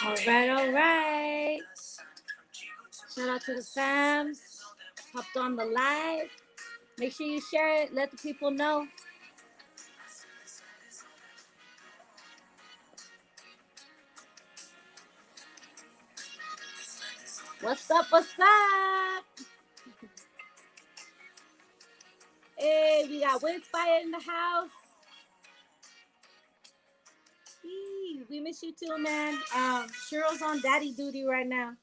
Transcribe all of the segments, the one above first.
All right. Shout out to the fams. Hopped on the live. Make sure you share it. Let the people know. What's up? What's up? Hey, we got Winspire in the house. We miss you too, man. Cheryl's on daddy duty right now.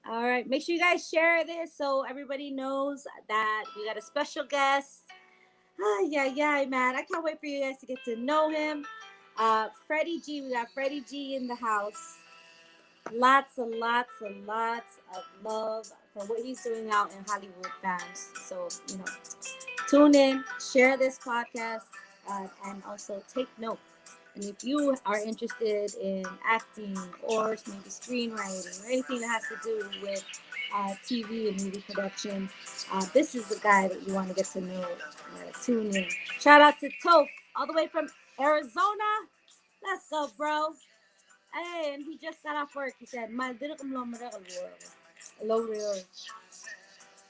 All right, make sure you guys share this so everybody knows that we got a special guest. Yeah, man. I can't wait for you guys to get to know him. Freddie G, we got Freddie G in the house. Lots of love for what he's doing out in Hollywood, fans. So, tune in, share this podcast, and also take note. And if you are interested in acting or maybe screenwriting or anything that has to do with TV and movie production, this is the guy that you want to get to know. Tune in. Shout out to Toph, all the way from Arizona. Let's go, bro. Hey, and he just got off work. He said,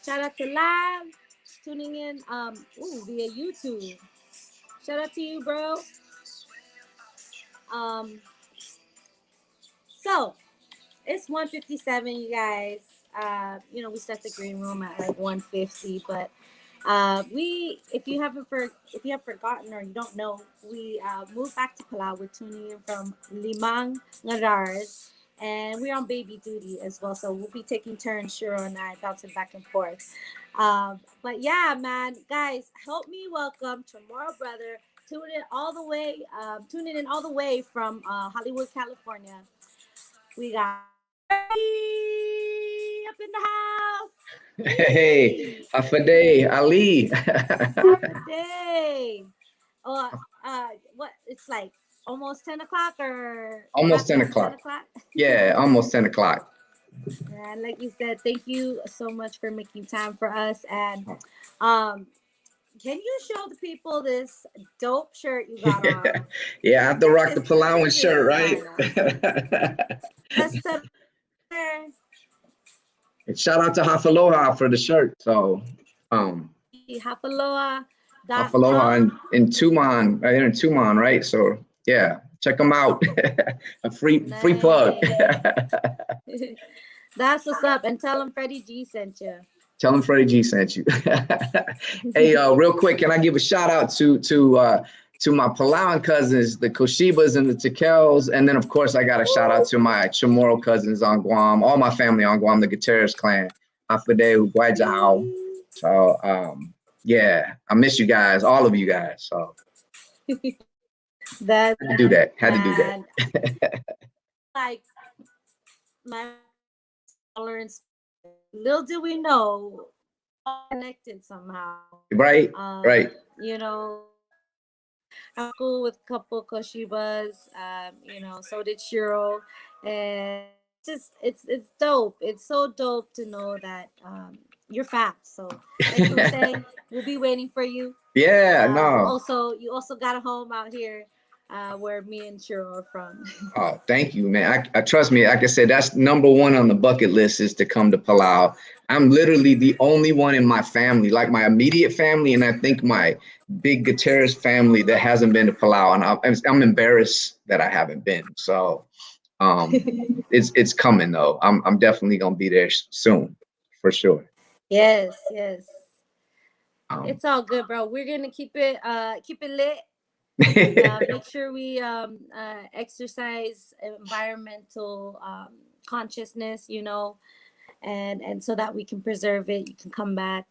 shout out to Live, tuning in via YouTube. Shout out to you, bro. So it's 1:57, you guys. We start the green room at like 1:50, but if you have forgotten or you don't know, we moved back to Palau. We're tuning in from Limang Ngarar, and we're on baby duty as well. So we'll be taking turns, Shiro and I, bouncing back and forth. But yeah, man, guys, help me welcome Chamorro Brother. Tuning in all the way from Hollywood, California. We got up in the house. Hey, Afade, Ali. Afade. What? It's like almost 10 o'clock or? Almost 10 o'clock. 10 o'clock? Yeah, almost 10 o'clock. And like you said, thank you so much for making time for us. And can you show the people this dope shirt you got on? Yeah, I have to rock the Palauan shirt, right? And shout out to Hafaloha for the shirt. So, Hafaloha, Aloha in Tucson, right here in Tucson, right? So yeah, check them out. A free plug. That's what's up. And tell them Freddie G sent you. Tell them Freddie G sent you. Hey, real quick, can I give a shout out to my Palauan cousins, the Koshibas and the Tekels, and then of course I got a shout out to my Chamorro cousins on Guam, all my family on Guam, the Gutierrez clan. Afadeu, Guajahao. So yeah, I miss you guys, all of you guys. So that had to do that. Like my tolerance. Little do we know, all connected somehow. Right. You know, I'm school with a couple Koshibas. You know, so did Shiro, and it's dope. It's so dope to know that you're fast. So like you were saying, we'll be waiting for you. Yeah, You also got a home out here where me and Shiro are from. Oh, thank you, man. I trust me. Like I said, that's number one on the bucket list is to come to Palau. I'm literally the only one in my family, like my immediate family, and I think my big Gutierrez family that hasn't been to Palau, and I'm embarrassed that I haven't been. So it's coming though. I'm definitely gonna be there soon, for sure. Yes. It's all good, bro. We're gonna keep it lit. Make sure we exercise environmental consciousness, you know, and so that we can preserve it. You can come back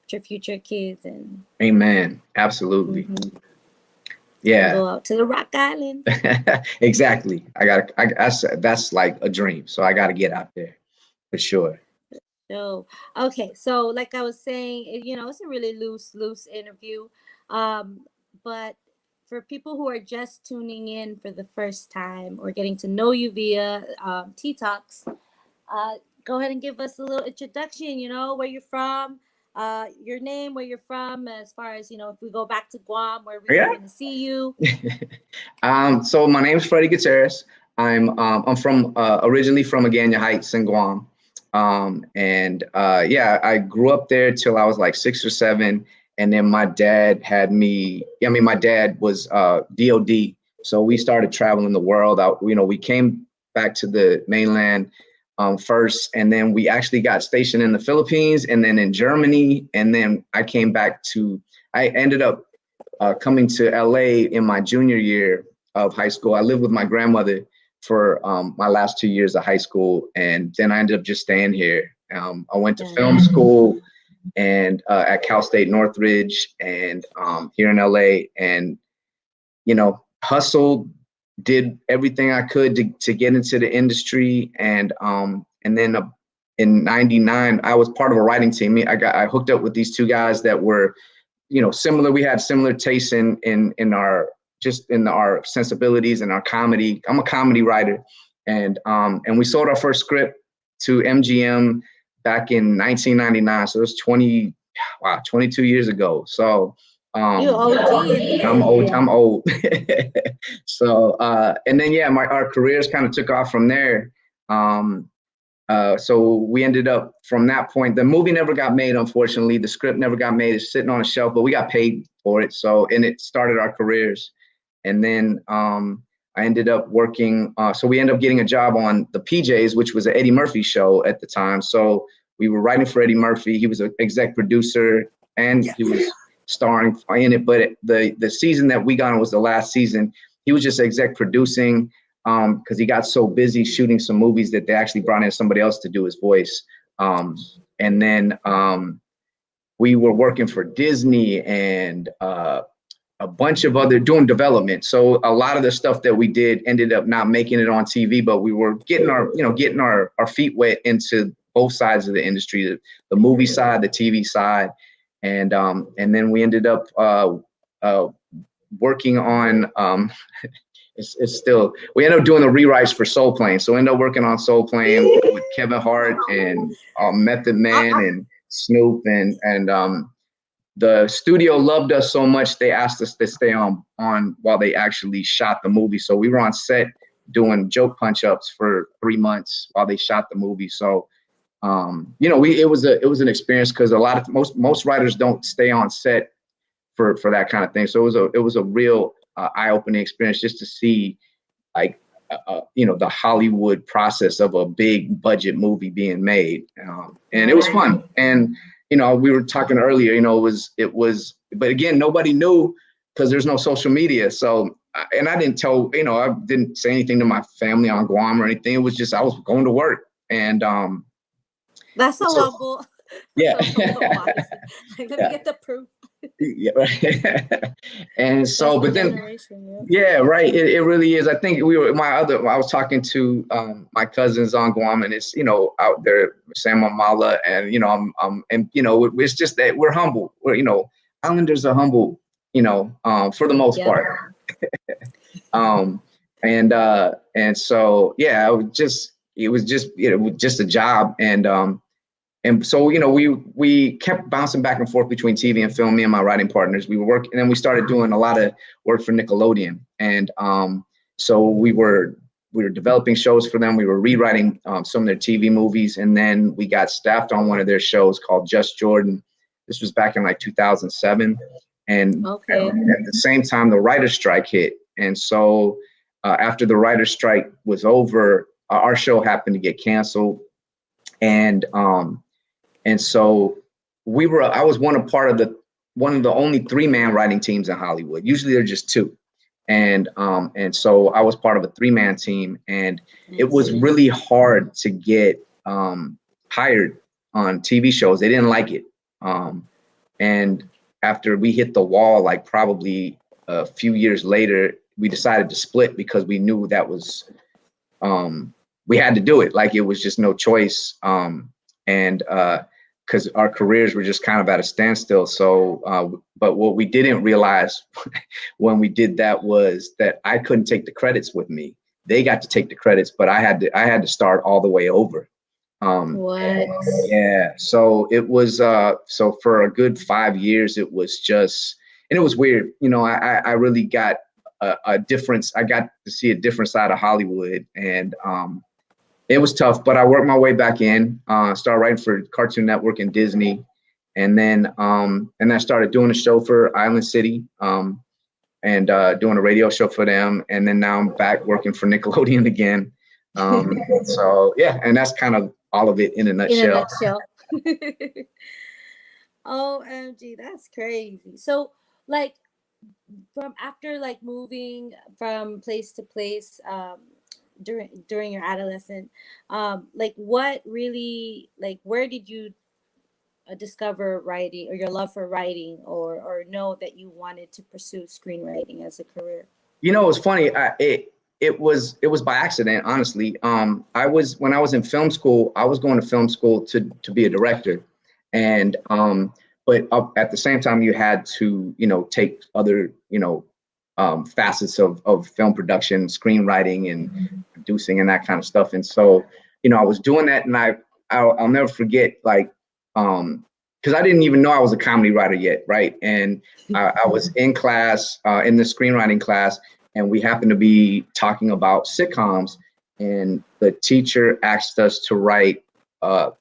to your future kids and amen. Absolutely. Yeah. Go out to the Rock Island. Exactly. That's like a dream. So I gotta get out there for sure. So okay, so like I was saying, you know, it's a really loose interview, but for people who are just tuning in for the first time or getting to know you via TTalks, go ahead and give us a little introduction. You know, where you're from, your name, where you're from, as far as, you know, if we go back to Guam, where we're going to see you. So my name is Freddie Gutierrez. I'm from originally from Agana Heights in Guam. I grew up there till I was like 6 or 7. And then my dad had me, my dad was DOD. So we started traveling the world out. You know, we came back to the mainland first, and then we actually got stationed in the Philippines and then in Germany. And then I ended up coming to LA in my junior year of high school. I lived with my grandmother for my last 2 years of high school. And then I ended up just staying here. I went to film school and at Cal State Northridge and here in LA, and, you know, hustled, did everything I could to get into the industry. And then in '99, I was part of a writing team. I hooked up with these two guys that were, you know, similar. We had similar tastes in our sensibilities and our comedy. I'm a comedy writer, and we sold our first script to MGM back in 1999. So it was 22 years ago. So you OG. I'm old. So and then our careers kind of took off from there. So we ended up from that point. The movie never got made, unfortunately. The script never got made. It's sitting on a shelf, but we got paid for it. And it started our careers. And then I ended up working. So we ended up getting a job on the PJs, which was an Eddie Murphy show at the time. So we were writing for Eddie Murphy. He was an exec producer and he was starring in it. But the season that we got on was the last season. He was just exec producing because he got so busy shooting some movies that they actually brought in somebody else to do his voice. And then we were working for Disney and a bunch of other doing development. So a lot of the stuff that we did ended up not making it on TV, but we were getting our feet wet into both sides of the industry, the movie side, the TV side. And then we ended up working on, we ended up doing the rewrites for Soul Plane. So we ended up working on Soul Plane with Kevin Hart and Method Man and Snoop and the studio loved us so much they asked us to stay on while they actually shot the movie. So we were on set doing joke punch-ups for 3 months while they shot the movie. So it was an experience because most writers don't stay on set for that kind of thing. So it was a real eye-opening experience just to see like the Hollywood process of a big budget movie being made, and it was fun. And we were talking earlier, it was, but again, nobody knew because there's no social media. So, and I didn't tell, I didn't say anything to my family on Guam or anything. It was just I was going to work, and that's so humble. Yeah. Like, let me get the proof. Yeah, right. And so, That's but then, yeah, right. It really is. I think I was talking to my cousins on Guam, and it's, out there, Sam Amala, and, it's just that we're humble. Islanders are humble, for the most part. And so, yeah, it was just a job. And so, we kept bouncing back and forth between TV and film, me and my writing partners. We were working, and then we started doing a lot of work for Nickelodeon. And so we were developing shows for them. We were rewriting some of their TV movies. And then we got staffed on one of their shows called Just Jordan. This was back in like 2007. And at the same time, the writer's strike hit. And so after the writer's strike was over, our show happened to get canceled. And so I was one of the only 3-man writing teams in Hollywood. Usually they're just 2. And so I was part of a 3-man team, and it was really hard to get hired on TV shows. They didn't like it. And after we hit the wall, like probably a few years later, we decided to split because we knew that was, we had to do it. Like, it was just no choice. Because our careers were just kind of at a standstill. So, but what we didn't realize when we did that was that I couldn't take the credits with me. They got to take the credits, but I had to start all the way over. What? Yeah. So it was, so for a good 5 years, it was just, and it was weird. I really got a difference. I got to see a different side of Hollywood, and it was tough, but I worked my way back in, started writing for Cartoon Network and Disney. And then I started doing a show for Island City, and doing a radio show for them. And then now I'm back working for Nickelodeon again. So, yeah, and that's kind of all of it in a nutshell. OMG, that's crazy. So, like, from after like moving from place to place, during your adolescence, like, what really, like, where did you discover writing, or your love for writing, or know that you wanted to pursue screenwriting as a career? It's funny. It was by accident, honestly. When I was in film school, I was going to film school to be a director, and but at the same time, you had to take other facets of film production, screenwriting, and producing, and that kind of stuff. And so I was doing that, and I'll never forget, like, because I didn't even know I was a comedy writer yet, right? And I was in class, in the screenwriting class, and we happened to be talking about sitcoms, and the teacher asked us to write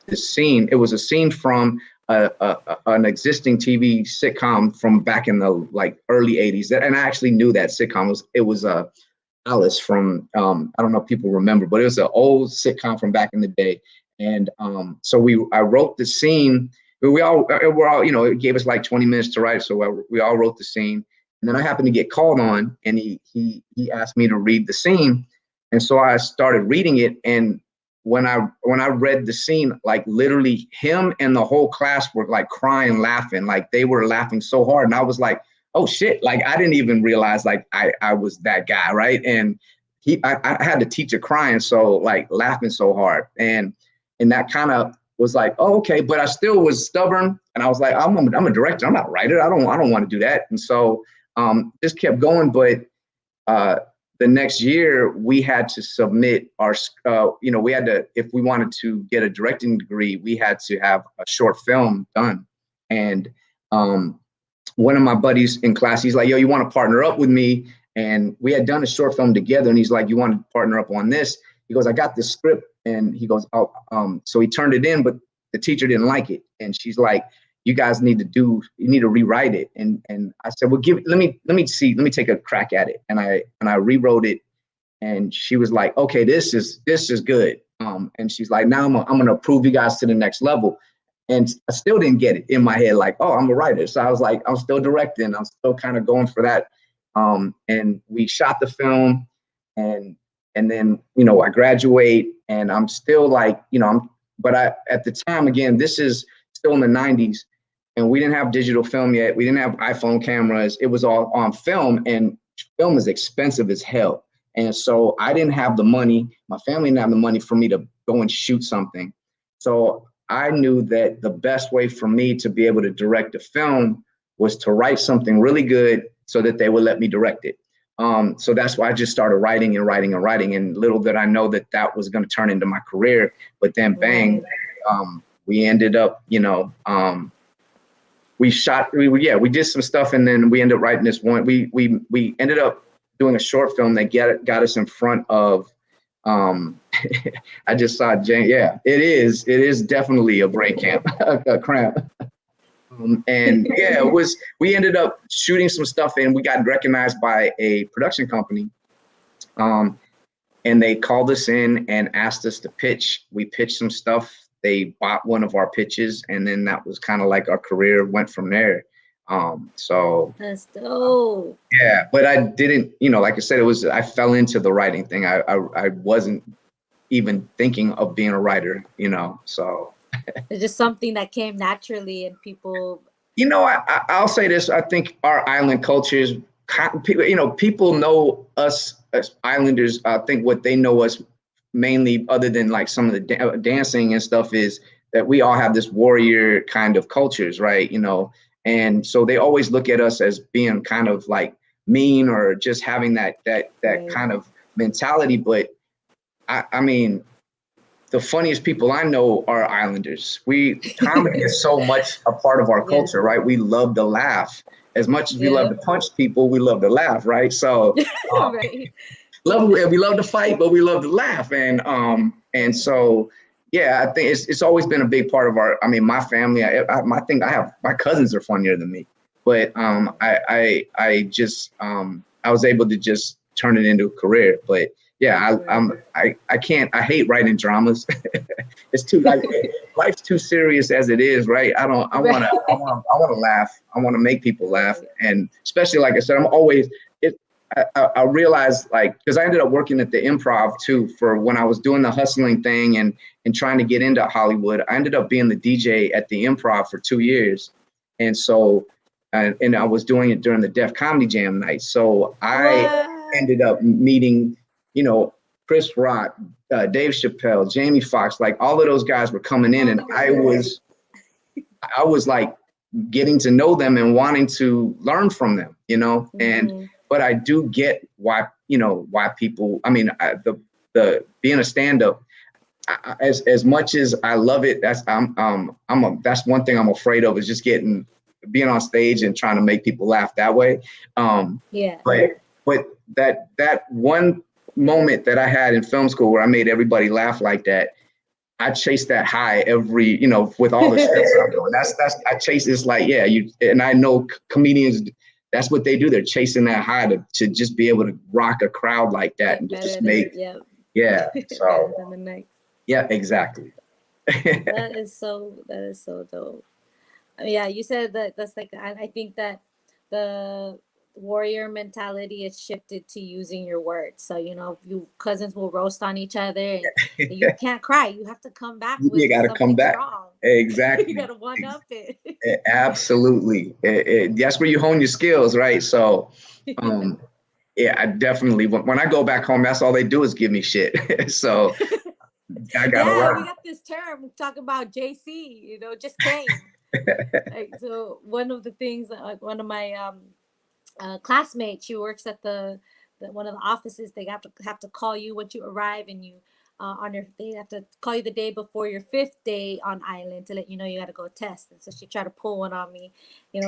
this scene. It was a scene from an existing TV sitcom from back in the early 80s. And I actually knew that sitcom. It was Alice from, I don't know if people remember, but it was an old sitcom from back in the day. And so I wrote the scene. We're all, it gave us like 20 minutes to write. So we all wrote the scene. And then I happened to get called on, and he asked me to read the scene. And so I started reading it. And when I read the scene, like, literally him and the whole class were like crying, laughing, like they were laughing so hard. And I was like, oh shit, like I didn't even realize like I was that guy, right? And I had to teach a crying, so like laughing so hard. And that kind of was like, oh, okay. But I still was stubborn, and I was like, I'm a director, I'm not a writer. I don't want to do that. And so just kept going. But the next year we had to submit our, we had to, if we wanted to get a directing degree, we had to have a short film done. And one of my buddies in class, he's like, yo, you want to partner up with me? And we had done a short film together, and he's like, you want to partner up on this? He goes, I got this script. And he goes, oh, so he turned it in, but the teacher didn't like it. And she's like, you guys need to rewrite it. And I said, well, let me take a crack at it. And I rewrote it, and she was like, okay, this is good. And she's like, now I'm going to approve you guys to the next level. And I still didn't get it in my head, like, oh, I'm a writer. So I was like, I'm still directing. I'm still kind of going for that. And we shot the film, and then, I graduate, and I'm still like, but at the time, again, this is still in the 90s, and we didn't have digital film yet. We didn't have iPhone cameras. It was all on film, and film is expensive as hell. And so I didn't have the money. My family didn't have the money for me to go and shoot something. So I knew that the best way for me to be able to direct a film was to write something really good so that they would let me direct it. So that's why I just started writing. And little did I know that was going to turn into my career. But then bang, we ended up, we did some stuff, and then we ended up writing this one. We ended up doing a short film that got us in front of, I just saw Jane. Yeah, it is definitely a brain camp, a cramp. And yeah, we ended up shooting some stuff, and we got recognized by a production company. And they called us in and asked us to pitch. We pitched some stuff. They bought one of our pitches, and then that was kind of like our career went from there. So that's dope. Yeah, but I didn't, like I said, I fell into the writing thing. I wasn't even thinking of being a writer, so. It's just something that came naturally, and people. I'll say this. I think our island cultures, people know us as islanders. I think what they know us mainly, other than like some of the dancing and stuff, is that we all have this warrior kind of cultures, right? And so they always look at us as being kind of like mean, or just having that right. kind of mentality. But I mean, the funniest people I know are islanders. Comedy is so much a part of our culture, right? We love to laugh. As much as we love to punch people, we love to laugh, right? So right. We love to fight, but we love to laugh. And so, yeah, I think it's always been a big part of my family. My cousins are funnier than me, but I was able to just turn it into a career. But yeah, I hate writing dramas. It's too life's too serious as it is, right? I want to laugh. I want to make people laugh, and especially, like I said, I realized, because I ended up working at the Improv too, for when I was doing the hustling thing and trying to get into Hollywood. I ended up being the DJ at the Improv for 2 years. And so, and I was doing it during the Def Comedy Jam night. So I ended up meeting, Chris Rock, Dave Chappelle, Jamie Foxx, like all of those guys were coming in, and I was like getting to know them and wanting to learn from them, and but I do get why people, the being a stand-up, as much as I love it, that's one thing I'm afraid of, is just being on stage and trying to make people laugh that way. But that one moment that I had in film school where I made everybody laugh like that, I chase that high every, with all the scripts I'm doing. I chase this, like, and I know comedians, that's what they do. They're chasing that high to just be able to rock a crowd like that and just make, so, yeah, exactly. That is so dope. Yeah, you said that's like, I think that the warrior mentality is shifted to using your words. So, you cousins will roast on each other, and you can't cry. You have to come back with you gotta come back strong. Exactly. You gotta one up it. Absolutely. That's where you hone your skills, right? So yeah, I definitely, when I go back home, that's all they do is give me shit. So I gotta learn. We got this term, we talk about JC, just came. So one of the things, one of my classmate, she works at the one of the offices. They have to call you when you arrive, and you they have to call you the day before your 5th day on island to let you know you got to go test. And so she tried to pull one on me,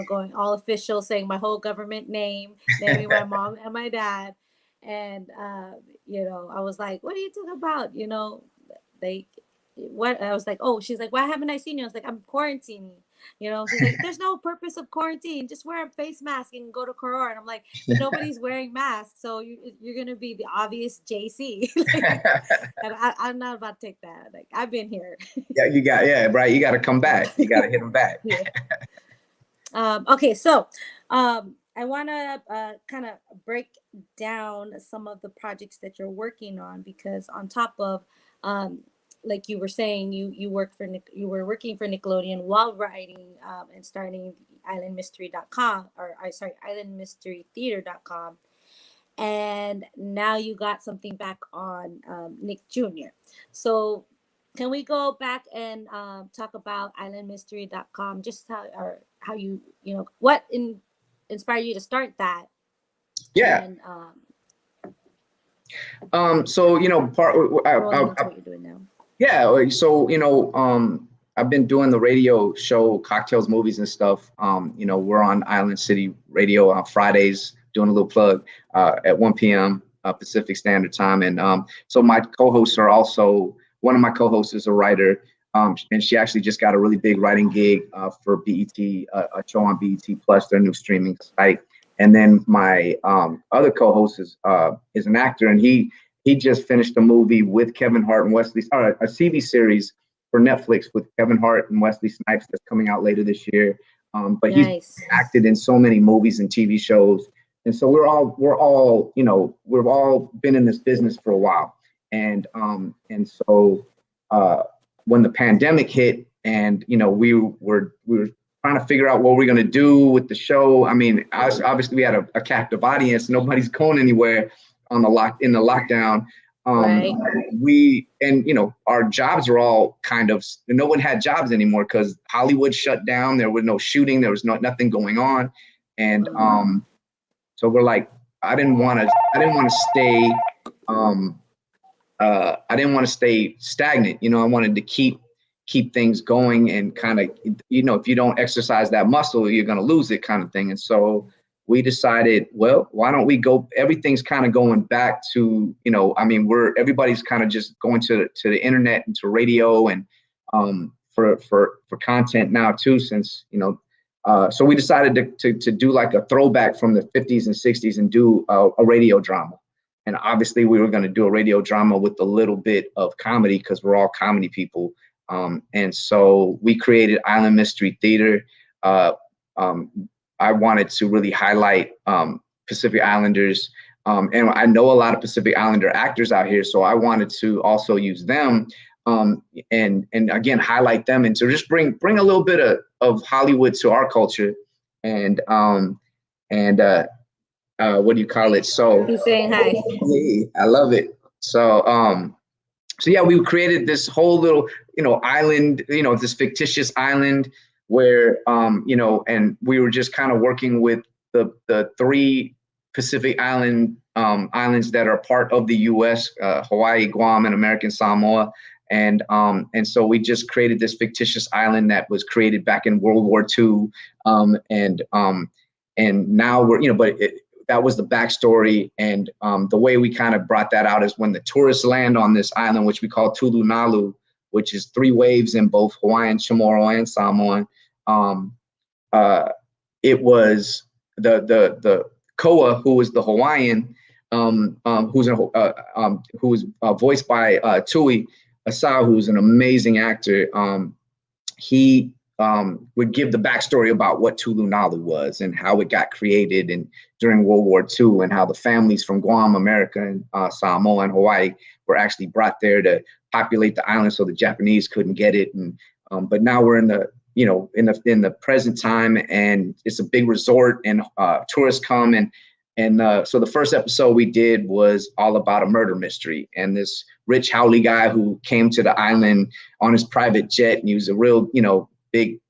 going all official, saying my whole government name, naming my mom and my dad. And I was like, what are you talking about? They what? I was like, oh, she's like, why haven't I seen you? I was like, I'm quarantining. She's like, there's no purpose of quarantine. Just wear a face mask and go to Koror. And I'm like, nobody's wearing masks, so you're gonna be the obvious JC. And I'm not about to take that. Like, I've been here. Right. You got to come back. You got to hit them back. Yeah. Okay, so I want to kind of break down some of the projects that you're working on, because on top of like you were saying, you were working for Nickelodeon while writing and starting islandmystery.com, or sorry, islandmysterytheater.com, and now you got something back on Nick Jr. So can we go back and talk about islandmystery.com, just how you what inspired you to start that? Yeah. And so what you're doing now. Yeah. So I've been doing the radio show Cocktails, Movies, and stuff. We're on Island City Radio on Fridays, doing a little plug at 1 p.m. Pacific Standard Time. And so my co-hosts are also, one of my co-hosts is a writer, and she actually just got a really big writing gig for BET, a show on BET Plus, their new streaming site. And then my other co-host is an actor, and he just finished a movie with Kevin Hart and Wesley, a TV series for Netflix with Kevin Hart and Wesley Snipes that's coming out later this year. But nice. He's acted in so many movies and TV shows. And so we're all, we've all been in this business for a while. And so when the pandemic hit, and we were trying to figure out what we're going to do with the show. I mean, obviously we had a captive audience. Nobody's going anywhere in the lockdown. Right. Our jobs were all kind of, no one had jobs anymore because Hollywood shut down. There was no shooting. There was nothing going on. And so we're like, I didn't want to stay. I didn't want to stay stagnant. I wanted to keep things going, and kind of, if you don't exercise that muscle, you're going to lose it, kind of thing. And so we decided, well, why don't we go? Everything's kind of going back to, everybody's kind of just going to the internet and to radio, and for content now too, since so we decided to do like a throwback from the 50s and 60s and do a radio drama. And obviously we were going to do a radio drama with a little bit of comedy, because we're all comedy people. And so we created Island Mystery Theater. I wanted to really highlight Pacific Islanders. And I know a lot of Pacific Islander actors out here, so I wanted to also use them and again, highlight them, and to just bring a little bit of Hollywood to our culture. And what do you call it? So he's saying hi. I love it. So yeah, we created this whole little, island, this fictitious island where, and we were just kind of working with the 3 Pacific islands that are part of the U.S., Hawaii, Guam, and American Samoa. And so we just created this fictitious island that was created back in World War II. And now we're, that was the backstory. And the way we kind of brought that out is when the tourists land on this island, which we call Tulu Nalu, which is 3 waves in both Hawaiian, Chamorro, and Samoan. It was the Koa, who was the Hawaiian, who's voiced by Tui Asao, who's an amazing actor. He would give the backstory about what Tulu Nalu was and how it got created and during World War II, and how the families from Guam, America, and Samoa and Hawaii were actually brought there to populate the island so the Japanese couldn't get it. And but now we're in the present time, and it's a big resort, and tourists come, and so the first episode we did was all about a murder mystery, and this rich haole guy who came to the island on his private jet, and he was a real big,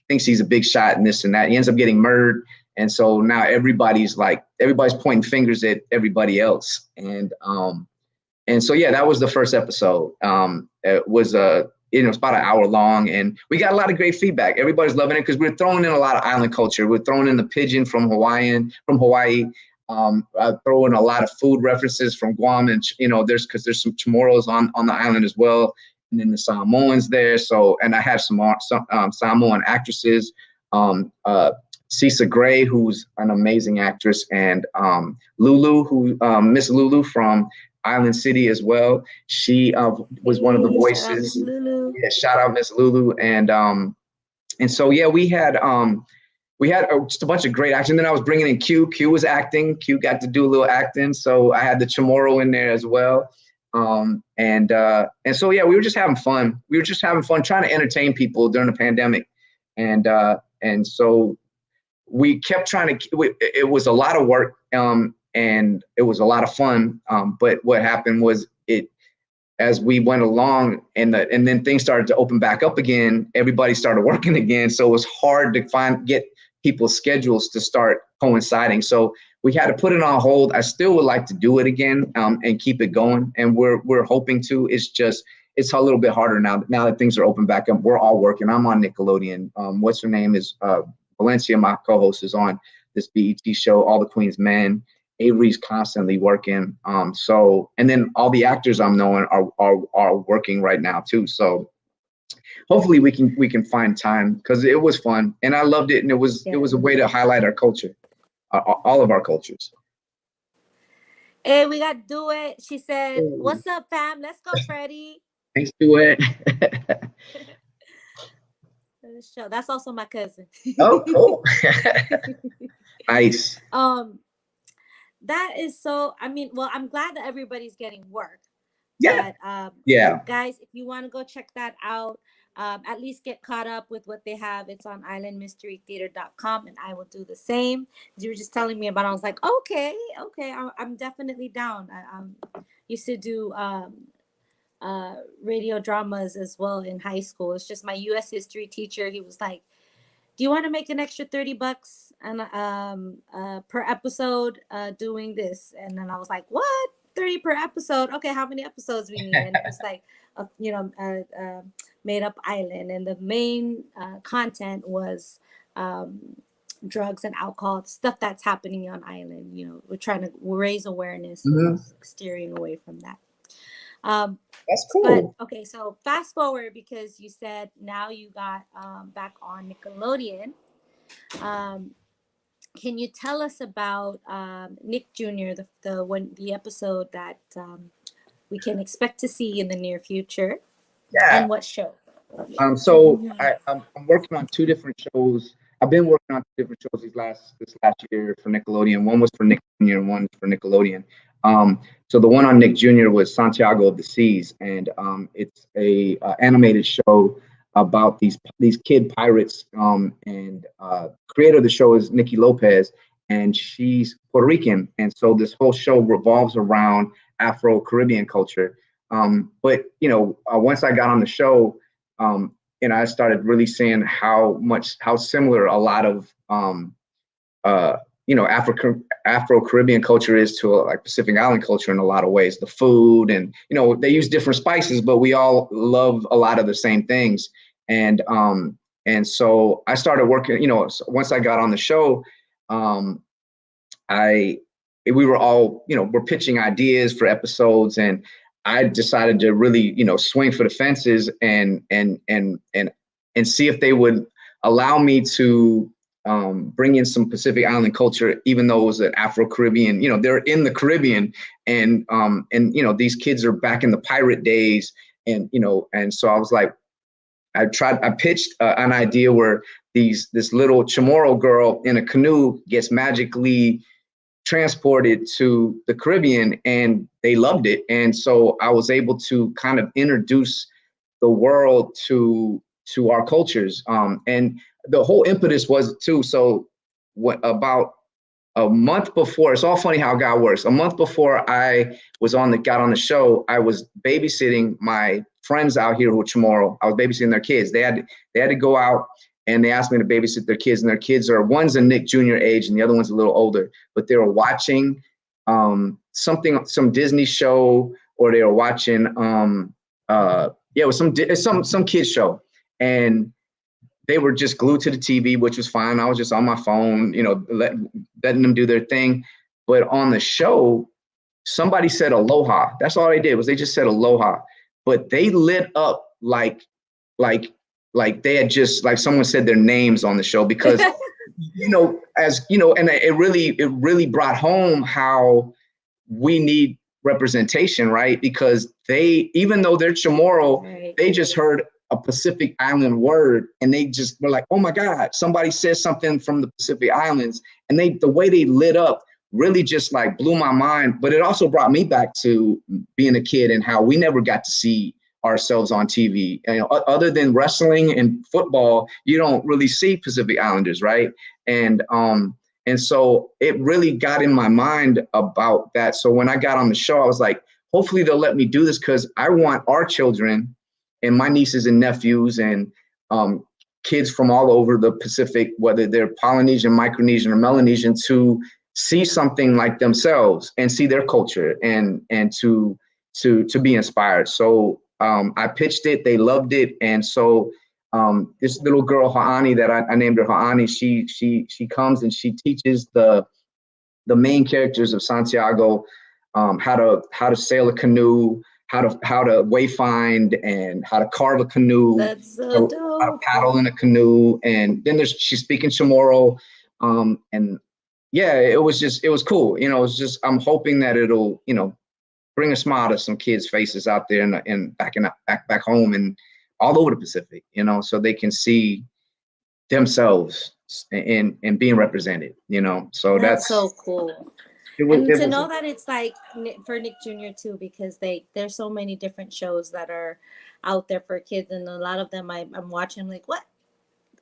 thinks he's a big shot and this and that. He ends up getting murdered. And so now everybody's pointing fingers at everybody else. And so, yeah, that was the first episode. It was it's about an hour long, and we got a lot of great feedback. Everybody's loving it because we're throwing in a lot of island culture. We're throwing in the pigeon from Hawaii. Throw in a lot of food references from Guam, and there's some Chamorros on the island as well. and then the Samoans there. So, and I have some Samoan actresses, Cisa Gray, who's an amazing actress, and Lulu, who Miss Lulu from Island City as well. She was one of the voices. Shout out Miss Lulu. Yeah, shout out Miss Lulu, and so yeah, we had just a bunch of great action. Then I was bringing in Q. Q was acting. Q got to do a little acting, so I had the Chamorro in there as well. And so yeah, we were just having fun. We were just having fun trying to entertain people during the pandemic, and so we kept trying to. It was a lot of work, and it was a lot of fun. But what happened was as we went along, and then things started to open back up again. Everybody started working again, so it was hard to get people's schedules to start coinciding. So we had to put it on hold. I still would like to do it again, and keep it going. And we're hoping to. It's a little bit harder now that things are open back up. We're all working. I'm on Nickelodeon. What's her name is Valencia, my co-host, is on this BET show, All the Queen's Men. Avery's constantly working. So, and then all the actors I'm knowing are working right now too. So hopefully we can find time, because it was fun and I loved it, and it was a way to highlight our culture, all of our cultures. Hey, we got Do It. She said, "What's up, fam? Let's go, Freddie." Thanks, Do It. Show. That's also my cousin. Oh, cool. Nice. That is so. I mean, well, I'm glad that everybody's getting work. Yeah. But, yeah. Guys, if you want to go check that out, at least get caught up with what they have. It's on islandmysterytheater.com, and I will do the same. You were just telling me about it. I was like, okay, I'm definitely down. I used to do radio dramas as well in high school. It's just my U.S. history teacher. He was like, "Do you want to make an extra $30 and per episode doing this?" And then I was like, "What? 30 per episode? Okay, how many episodes we need?" And it was like, made up island, and the main content was drugs and alcohol, stuff that's happening on island. We're trying to raise awareness, and steering away from that. That's cool. But okay, so fast forward, because you said now you got back on Nickelodeon. Can you tell us about Nick Jr., the episode that we can expect to see in the near future? Yeah. And what show? So I'm working on two different shows. I've been working on two different shows this last year for Nickelodeon. One was for Nick Jr. and one for Nickelodeon. So the one on Nick Jr. was Santiago of the Seas, and it's a animated show about these kid pirates. And creator of the show is Nikki Lopez, and she's Puerto Rican, and so this whole show revolves around Afro-Caribbean culture. But once I got on the show, I started really seeing how similar a lot of Afro-Caribbean culture is to like Pacific Island culture in a lot of ways. The food, and they use different spices, but we all love a lot of the same things. And so I started working. Once I got on the show, we were all we're pitching ideas for episodes, and I decided to really swing for the fences and see if they would allow me to bring in some Pacific Island culture, even though it was an Afro-Caribbean. They're in the Caribbean, and these kids are back in the pirate days, and so I was like, I pitched an idea where this little Chamorro girl in a canoe gets magically transported to the Caribbean, and they loved it. And so I was able to kind of introduce the world to our cultures. And the whole impetus was too, so about a month before, it's all funny how God works. A month before I got on the show, I was babysitting my friends out here who were Chamorro. I was babysitting their kids. They had to go out, and they asked me to babysit their kids, and their kids one's a Nick Jr. age and the other one's a little older, but they were watching some Disney show, or they were watching it was some kids show, and they were just glued to the TV, which was fine. I was just on my phone, letting them do their thing. But on the show, somebody said aloha. That's all they did, was they just said aloha. But they lit up like like they had just, like someone said their names on the show, because as you know, and it really brought home how we need representation, right? Because they, even though they're Chamorro, Right. they just heard a Pacific Island word and they just were like, oh my God, somebody says something from the Pacific Islands. And the way they lit up really just like blew my mind. But it also brought me back to being a kid and how we never got to see ourselves on TV. Other than wrestling and football, you don't really see Pacific Islanders, right? And so it really got in my mind about that. So when I got on the show, I was like, hopefully they'll let me do this, because I want our children and my nieces and nephews and kids from all over the Pacific, whether they're Polynesian, Micronesian, or Melanesian, to see something like themselves and see their culture and to be inspired. So I pitched it, they loved it, and so this little girl Ha'ani, that I named her Ha'ani, she comes and she teaches the main characters of Santiago how to sail a canoe, how to wayfind, and how to carve a canoe. That's so How to dope. paddle in a canoe, and then she's speaking Chamorro, and yeah, it was cool. It's just, I'm hoping that it'll bring a smile to some kids' faces out there and back home and all over the Pacific, so they can see themselves and being represented, so That's so cool. And to know it that it's like for Nick Jr. too, because there's so many different shows that are out there for kids, and a lot of them I'm watching, like, what?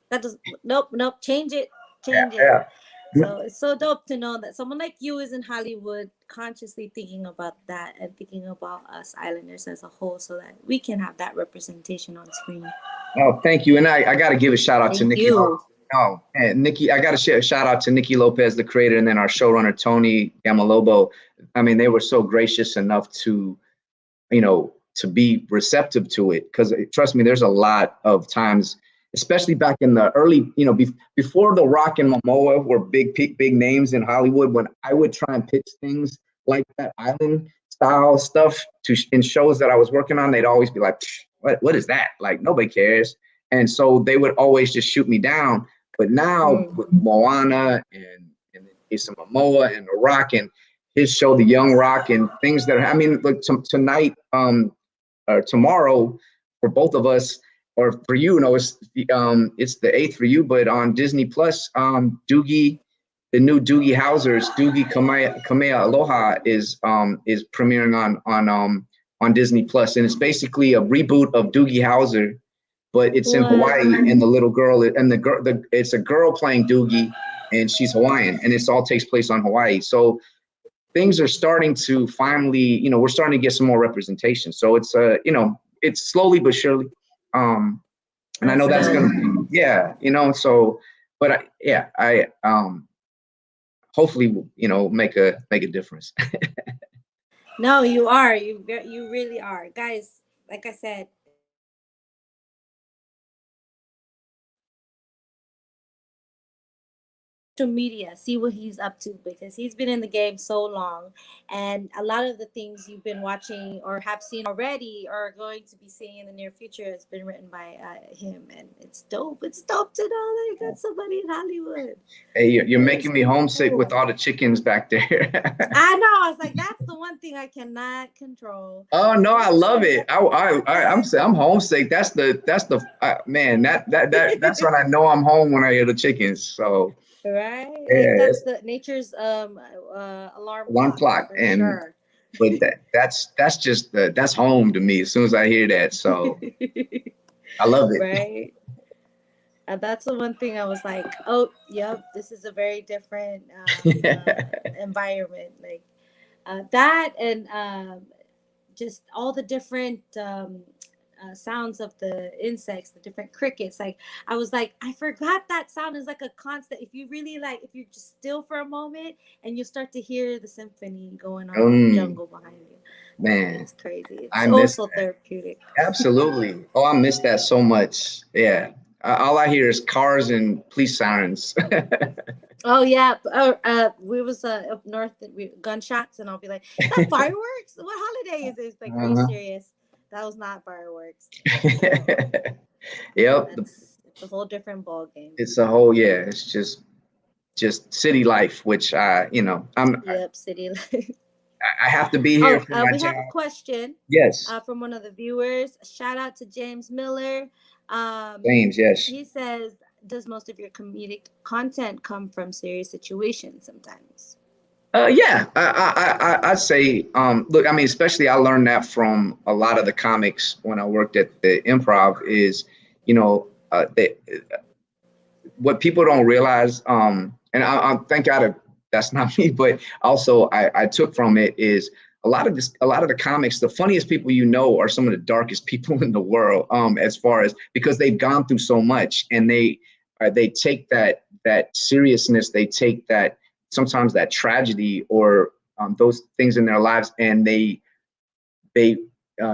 That does nope, change it, change it. yeah. So it's so dope to know that someone like you is in Hollywood, consciously thinking about that and thinking about us Islanders as a whole, so that we can have that representation on screen. Oh, thank you. And I got to give a shout out to Thank Nikki. you. Oh, and Nikki, I got to shout out to Nikki Lopez, the creator, and then our showrunner, Tony Gamalobo. I mean, they were so gracious enough to, to be receptive to it. Because trust me, there's a lot of times, especially back in the early, before The Rock and Momoa were big names in Hollywood, when I would try and pitch things like that island style stuff in shows that I was working on, they'd always be like, what is that? Like, nobody cares. And so they would always just shoot me down. But now with Moana and Jason Momoa and The Rock and his show, The Young Rock, and things that are, I mean, look, tonight or tomorrow for both of us, or for you, it's the 8th for you, but on Disney Plus, Doogie, the new Doogie Howser's Doogie Kamea Aloha is premiering on Disney Plus, and it's basically a reboot of Doogie Howser, but it's in Hawaii, and the little girl and it's a girl playing Doogie, and she's Hawaiian, and it all takes place on Hawaii. So things are starting to finally, we're starting to get some more representation. So it's it's slowly but surely. And I know that's gonna be, so, but I hopefully make a difference. No, you are. You really are, guys. Like I said, social media, see what he's up to, because he's been in the game so long, and a lot of the things you've been watching or have seen already or going to be seeing in the near future has been written by him, and it's dope. It's dope to know that you got somebody in Hollywood. Hey, you're making me homesick with all the chickens back there. I know. I was like, that's the one thing I cannot control. Oh no, I love it. I'm homesick. That's the man. That's when I know I'm home, when I hear the chickens. So Right, like yeah, that's the nature's alarm one clock, for and sure. but that's just that's home to me as soon as I hear that. So I love it. Right. And that's the one thing I was like, oh, yep, this is a very different environment. Like that, and just all the different sounds of the insects, the different crickets. Like, I was like, I forgot that sound is like a constant. If you really if you're just still for a moment and you start to hear the symphony going on in the jungle behind you. Man, it's crazy. It's I miss also that. Therapeutic. Absolutely. Oh, I miss that so much. Yeah. All I hear is cars and police sirens. Oh yeah, we was up north, gunshots, and I'll be like, is that fireworks? What holiday is it? It's like, are you serious? That was not fireworks. Yep. It's a whole different ball game. It's a whole, yeah, it's just city life, which Yep, city life. I have to be here for my we job. have a question. Yes. From one of the viewers. Shout out to James Miller. James, yes. He says, does most of your comedic content come from serious situations sometimes? Yeah, I'd say, look, I mean, especially I learned that from a lot of the comics when I worked at the Improv is, what people don't realize, and I thank God that's not me, but also I took from it is a lot of the comics, the funniest people are some of the darkest people in the world, as far as, because they've gone through so much, and they take that seriousness, they take that, sometimes that tragedy or those things in their lives, and they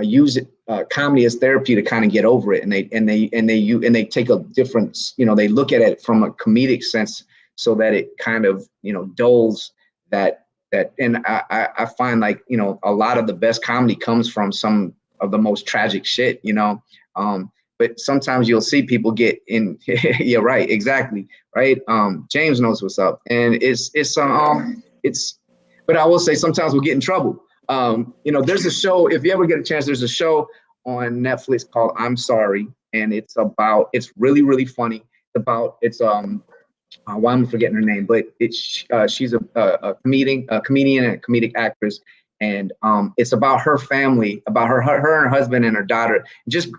use it, comedy as therapy to kind of get over it, and they take a different, they look at it from a comedic sense, so that it kind of dulls that, and I find, like, a lot of the best comedy comes from some of the most tragic shit, but sometimes you'll see people get in. Yeah, right, exactly, right. James knows what's up, and it's but I will say sometimes we'll get in trouble. There's a show, if you ever get a chance, there's a show on Netflix called I'm Sorry, and it's really, really funny. Why am I forgetting her name? But she's a comedian and a comedic actress, and it's about her family, about her and her husband and her daughter, just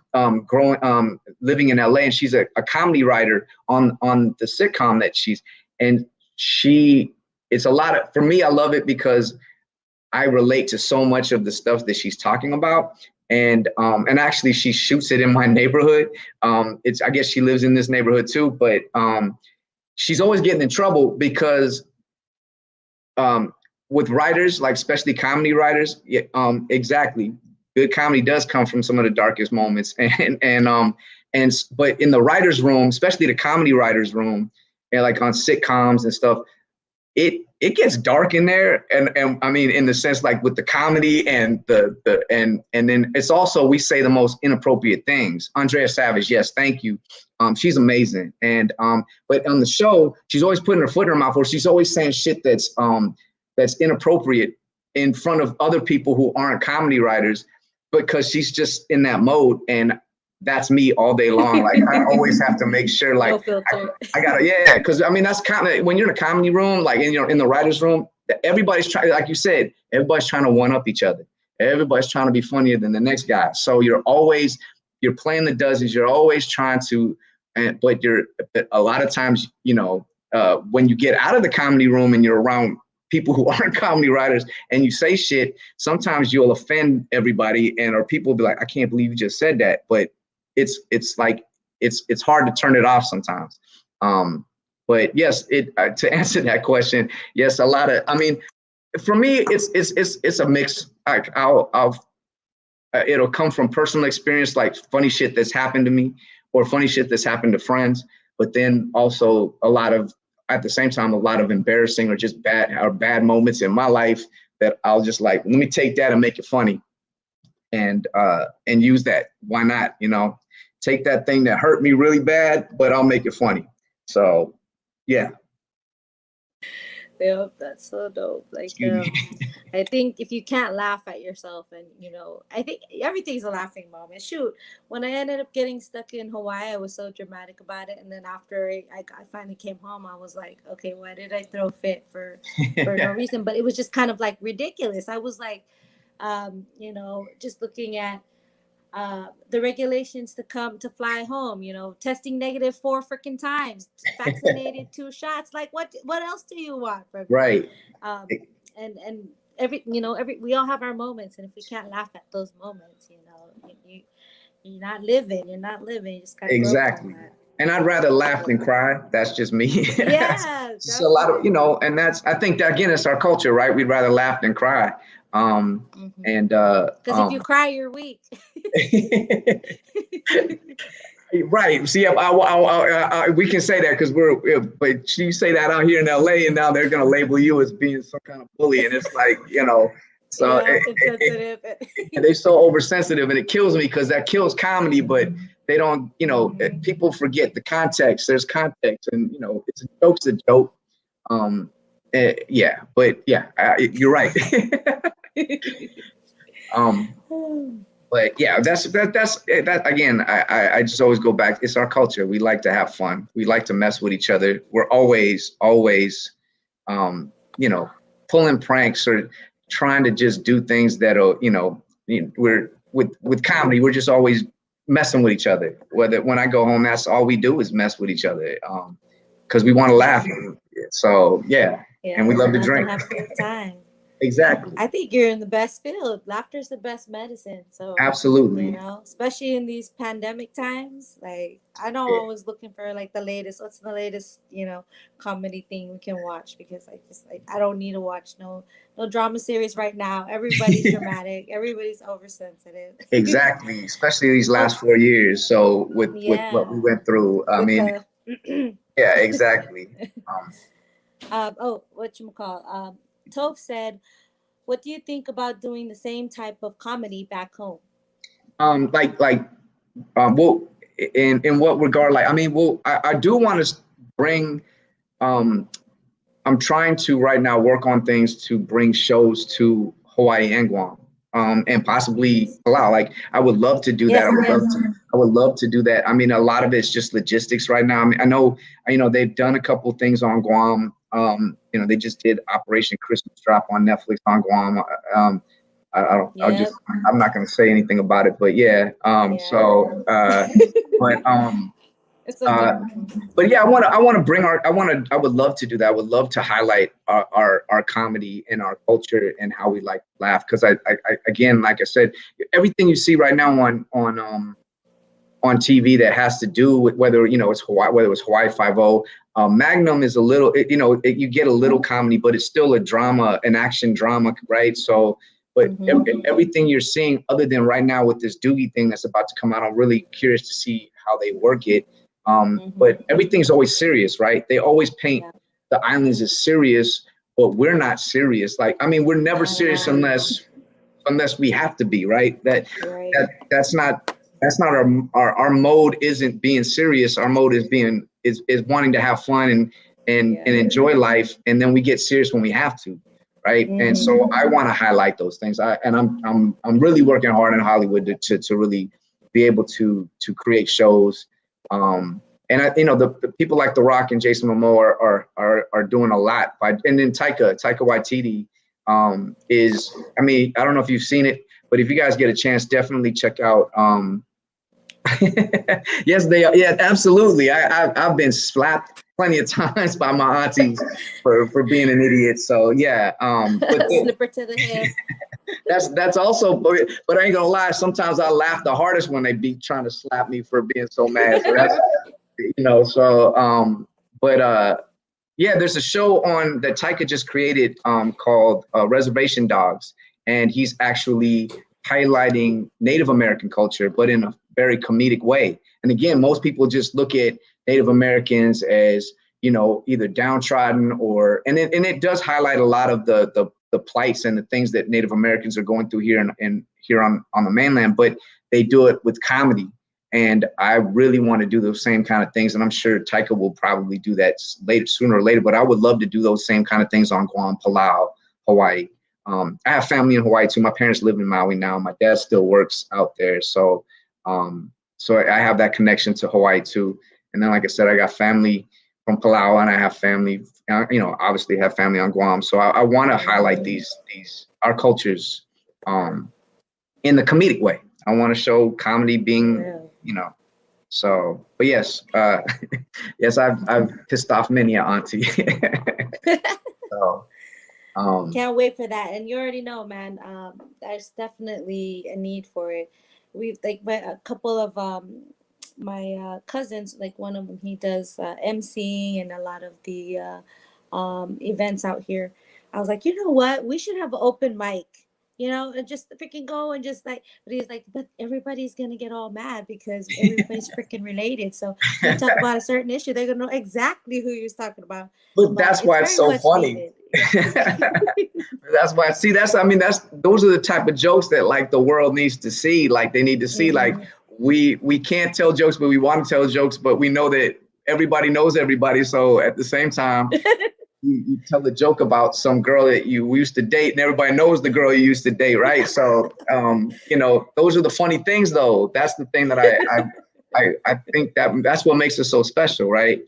growing, living in LA, and she's a comedy writer on the sitcom that it's a lot of, for me, I love it because I relate to so much of the stuff that she's talking about. And actually she shoots it in my neighborhood. I guess she lives in this neighborhood too, but she's always getting in trouble because with writers, like especially comedy writers, exactly. Good comedy does come from some of the darkest moments. But in the writer's room, especially the comedy writer's room, and like on sitcoms and stuff, it gets dark in there, and I mean, in the sense, like, with the comedy and and then it's also, we say the most inappropriate things. Andrea Savage, yes, thank you. She's amazing, and but on the show, she's always putting her foot in her mouth, or she's always saying shit that's inappropriate in front of other people who aren't comedy writers, because she's just in that mode, and that's me all day long. Like, I always have to make sure, like, no filter. I gotta, yeah, because I mean, that's kind of, when you're in a comedy room, like in the writer's room, everybody's trying, like you said, everybody's trying to one up each other. Everybody's trying to be funnier than the next guy. So you're playing the dozens. You're always trying to, but a lot of times, when you get out of the comedy room and you're around people who aren't comedy writers and you say shit, sometimes you'll offend everybody, or people will be like, I can't believe you just said that. But it's like, it's hard to turn it off sometimes. But yes, to answer that question, yes, a lot of, I mean, for me, it's a mix. Like, it'll come from personal experience, like funny shit that's happened to me, or funny shit that's happened to friends. But then also at the same time, a lot of embarrassing or just bad moments in my life that I'll just, like, let me take that and make it funny, and use that. Why not? Take that thing that hurt me really bad, but I'll make it funny. So, yeah. Yep, that's so dope. Like, I think if you can't laugh at yourself, and I think everything's a laughing moment. Shoot, when I ended up getting stuck in Hawaii, I was so dramatic about it, and then after I finally came home, I was like, okay, why did I throw a fit for no reason? But it was just kind of like ridiculous. I was like, just looking at the regulations to fly home, testing negative 4 freaking times, vaccinated 2 shots. Like, what else do you want from me? Right. And we all have our moments, and if we can't laugh at those moments, you're not living. You just gotta exactly. grow from that. And I'd rather laugh than cry. That's just me. Yeah, it's a lot of, and I think that, again, it's our culture, right? We'd rather laugh than cry. And because if you cry, you're weak. Right. See, we can say that because but you say that out here in LA, and now they're going to label you as being some kind of bully. And it's like, So insensitive. and they're so oversensitive, and it kills me because that kills comedy. But they don't, people forget the context. There's context, and it's a joke's a joke. Yeah, but yeah, you're right. But yeah, that's that again. I just always go back. It's our culture. We like to have fun. We like to mess with each other. We're always, pulling pranks or trying to just do things that'll, we're with comedy. We're just always messing with each other. When I go home, that's all we do is mess with each other. Because we want to laugh. So yeah, and we love to drink. Have a good time. Exactly. I think you're in the best field. Laughter is the best medicine. So absolutely, especially in these pandemic times. Like I know I'm always looking for like the latest. What's the latest, comedy thing we can watch? Because I don't need to watch no drama series right now. Everybody's dramatic. Everybody's oversensitive. Exactly, especially these last 4 years. So with what we went through, yeah, exactly. Whatchamacall? Toph said, what do you think about doing the same type of comedy back home? Well, in what regard? I do want to bring. I'm trying to right now work on things to bring shows to Hawaii and Guam, and possibly Palau. Like I would love to do that. I would love to do that. I mean, a lot of it's just logistics right now. I mean, I know they've done a couple things on Guam. They just did Operation Christmas Drop on Netflix on Guam. I'm not going to say anything about it, but yeah. But yeah, I would love to do that. I would love to highlight our comedy and our culture and how we like to laugh. Because I again, like I said, everything you see right now on TV that has to do with whether it's Hawaii, whether it was Hawaii 5-0, Magnum is a little, you get a little comedy, but it's still a drama, an action drama, right? So, but everything you're seeing, other than right now with this Doogie thing that's about to come out, I'm really curious to see how they work it. But everything's always serious, right? They always paint the islands as serious, but we're not serious. We're never serious unless we have to be, right? That's not our mode. Isn't being serious. Our mode is wanting to have fun and enjoy life, and then we get serious when we have to, right? And so I want to highlight those things. I'm really working hard in Hollywood to really be able to create shows. And the people like The Rock and Jason Momoa are doing a lot and then Taika Waititi is, I don't know if you've seen it, but if you guys get a chance, definitely check out. Yes, they are. Yeah, absolutely. I've been slapped plenty of times by my aunties for being an idiot. So yeah. Slipper to the hip. That's also, but I ain't gonna lie. Sometimes I laugh the hardest when they be trying to slap me for being so mad. So that's, yeah, there's a show on that Taika just created called Reservation Dogs, and he's actually highlighting Native American culture, but in a very comedic way. And again, most people just look at Native Americans as either downtrodden and it does highlight a lot of the plights and the things that Native Americans are going through here and here on the mainland, but they do it with comedy. And I really want to do those same kind of things. And I'm sure Taika will probably do that sooner or later, but I would love to do those same kind of things on Guam, Palau, Hawaii. I have family in Hawaii too. My parents live in Maui now. My dad still works out there. So I have that connection to Hawaii too. And then, like I said, I got family from Palau and I have family, obviously have family on Guam. So I want to highlight our cultures in the comedic way. I want to show comedy being, so, but yes, yes, I've pissed off many an auntie. So, can't wait for that. And you already know, man, there's definitely a need for it. We've a couple of my cousins, like one of them, he does emceeing and a lot of the events out here. I was like, you know what? We should have an open mic you know, and just freaking go and just like, but he's like, but everybody's gonna get all mad because everybody's freaking related. So you talk about a certain issue, they're gonna know exactly who you're talking about. But But that's it's why it's very so much funny. needed. Yeah. That's why, see, those are the type of jokes that like the world needs to see. Like they need to see, like Mhm. we can't tell jokes, but we want to tell jokes, but we know that everybody knows everybody. So at the same time, you tell a joke about some girl that you used to date, and everybody knows the girl you used to date, right? So those are the funny things, though. That's the thing that I think that's what makes it so special, right?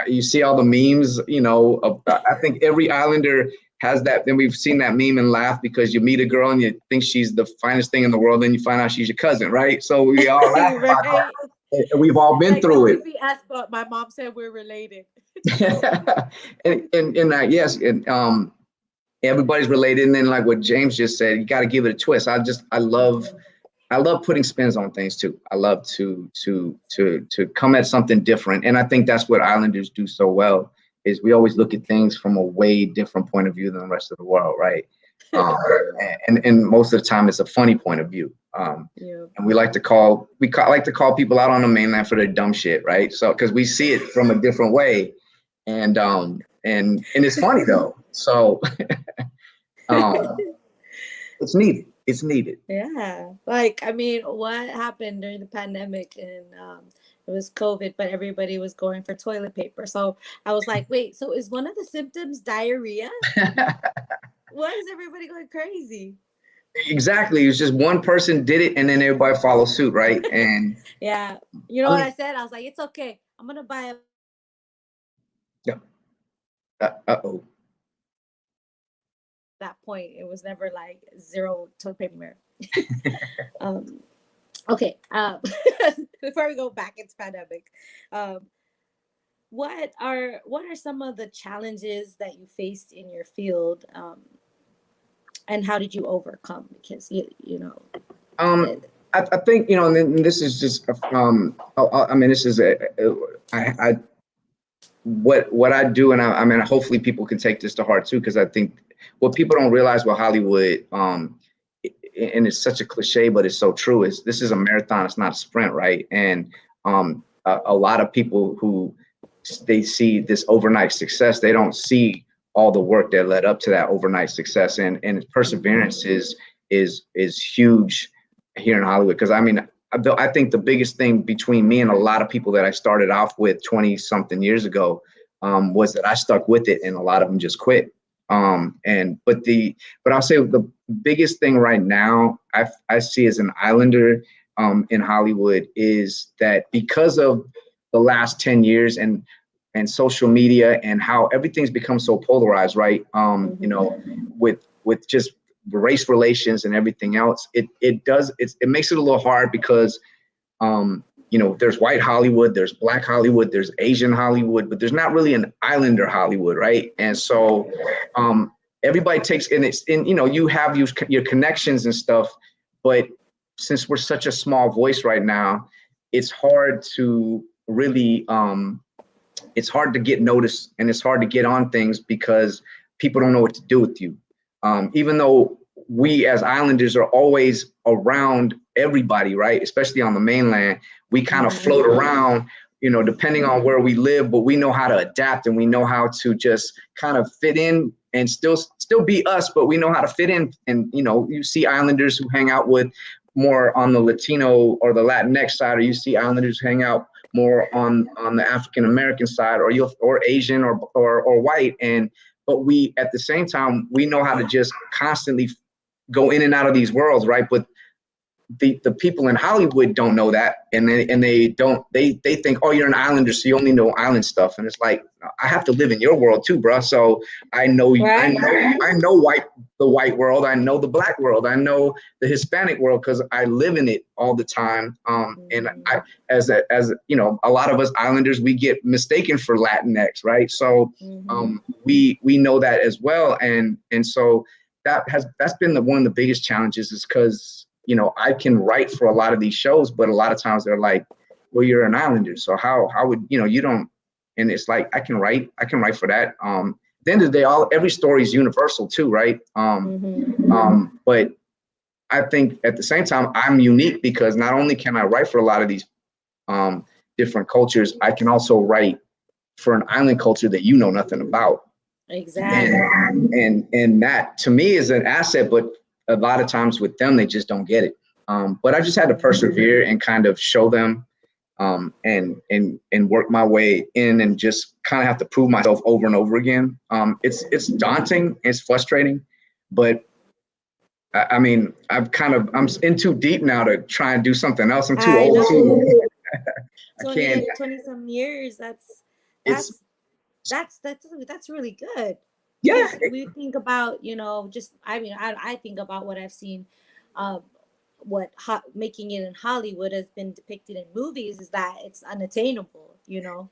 You see all the memes, I think every Islander has that. Then we've seen that meme and laugh because you meet a girl and you think she's the finest thing in the world, then you find out she's your cousin, right? So we all laugh about that. Right. And we've all been Like, through don't it. make me ask, but my mom said we're related. and yes, everybody's related. And then like what James just said, you got to give it a twist. I love putting spins on things too. I love to come at something different. And I think that's what Islanders do so well, is we always look at things from a way different point of view than the rest of the world, right? Um, and most of the time it's a funny point of view. Yeah. And we like to call people out on the mainland for their dumb shit, right? So because we see it from a different way, and it's funny though. So it's needed. It's needed. Yeah. Like, I mean, what happened during the pandemic and it was COVID, but everybody was going for toilet paper. So I was like, wait, so is one of the symptoms diarrhea? Why is everybody going crazy? Exactly. It's just one person did it, and then everybody follows suit, right? And Yeah. You know I what mean, I said? I was like, it's okay. I'm going to buy a yeah. Oh. that point. It was never like zero toilet paper. um, okay. Before we go back into pandemic, um, what are some of the challenges that you faced in your field, and how did you overcome? Because you know, Um, it, I think and then this is just I mean, this is I what I do, and I mean, hopefully people can take this to heart too, because I think what people don't realize about Hollywood, and it's such a cliche, but it's so true, is this is a marathon, it's not a sprint, right? And a lot of people who they see this overnight success, they don't see all the work that led up to that overnight success, and perseverance is huge here in Hollywood. Because I mean, I think the biggest thing between me and a lot of people that I started off with 20 something years ago was that I stuck with it, and a lot of them just quit. But I'll say the biggest thing right now I see as an Islander in Hollywood is that because of the last 10 years and social media and how everything's become so polarized, right? With just race relations and everything else, it makes it a little hard because there's white Hollywood, there's black Hollywood, there's Asian Hollywood, but there's not really an Islander Hollywood, right? And so everybody takes, and it's in, you have your connections and stuff, but since we're such a small voice right now, it's hard to really it's hard to get noticed, and it's hard to get on things because people don't know what to do with you. Even though we as Islanders are always around everybody, right? Especially on the mainland, we kind of float around, depending on where we live, but we know how to adapt, and we know how to just kind of fit in and still be us, but we know how to fit in. And, you see Islanders who hang out with more on the Latino or the Latinx side, or you see Islanders who hang out more on the African American side, or Asian or white, but we at the same time we know how to just constantly go in and out of these worlds, right? But the people in Hollywood don't know that, and they think, oh, you're an Islander, so you only know island stuff, and it's like, I have to live in your world too, bro. So I know right? I know the white world, I know the black world, I know the Hispanic world because I live in it all the time. And I, as a lot of us Islanders, we get mistaken for Latinx, right? So we know that as well, and so that's been one of the biggest challenges, is because I can write for a lot of these shows, but a lot of times they're like, well, you're an Islander, so how would you don't? And it's like, I can write for that. the end of the day, every story is universal too, right? But I think at the same time, I'm unique because not only can I write for a lot of these different cultures, I can also write for an island culture that you know nothing about. Exactly. And that to me is an asset, but a lot of times with them, they just don't get it. But I just had to persevere and kind of show them and work my way in and just kind of have to prove myself over and over again. It's daunting, it's frustrating, but I mean, I'm in too deep now to try and do something else. I'm too old to. I can't. 20 some years. That's really good. Yeah. We think about, you know, just I think about what I've seen, making it in Hollywood has been depicted in movies is that it's unattainable, you know,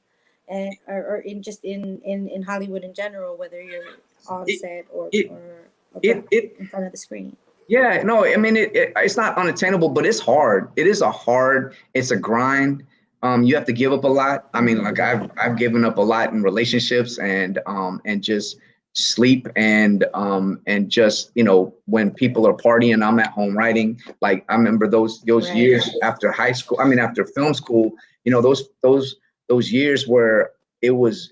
and or in just in Hollywood in general, whether you're on set or in front of the screen. Yeah, no, I mean, it's not unattainable, but it's hard. It's a grind. You have to give up a lot. I mean, like I've given up a lot in relationships and just sleep and just, you know, when people are partying, I'm at home writing. Like I remember those years after high school, after film school, you know, those years where it was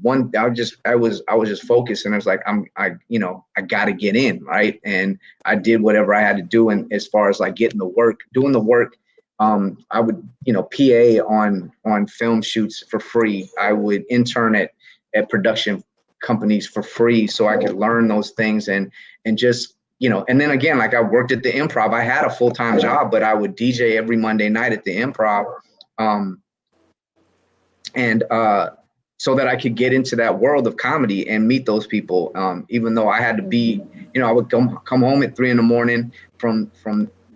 one, I was just focused and I was like, I got to get in. Right. And I did whatever I had to do. And as far as like doing the work, I would, you know, PA on film shoots for free. I would intern at production companies for free so I could learn those things and just, you know, and then again, like I worked at the Improv. I had a full-time job, but I would DJ every Monday night at the Improv. So that I could get into that world of comedy and meet those people. Even though I had to be, you know, I would come home at 3 a.m. from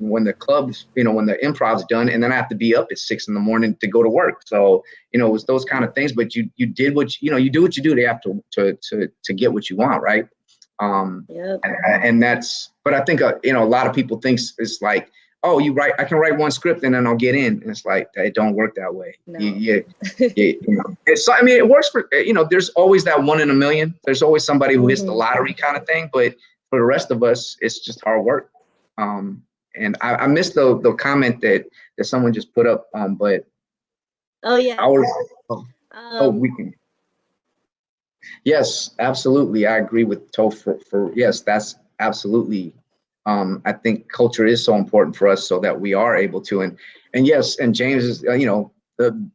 when the clubs, you know, when the Improv's done, and then I have to be up at 6 a.m. to go to work. So, you know, it was those kind of things, but you did you do what you do to have to get what you want. Right. And that's, but I think, you know, a lot of people think it's like, oh, I can write one script and then I'll get in. And it's like, it don't work that way. No. You know, it works for, you know, there's always that 1 in a million. There's always somebody who hits the lottery kind of thing. But for the rest of us, it's just hard work. And I missed the comment that someone just put up. But oh yeah, we can. Yes, absolutely. I agree with Toph for yes, that's absolutely. I think culture is so important for us so that we are able to, and yes, and James is, you know, and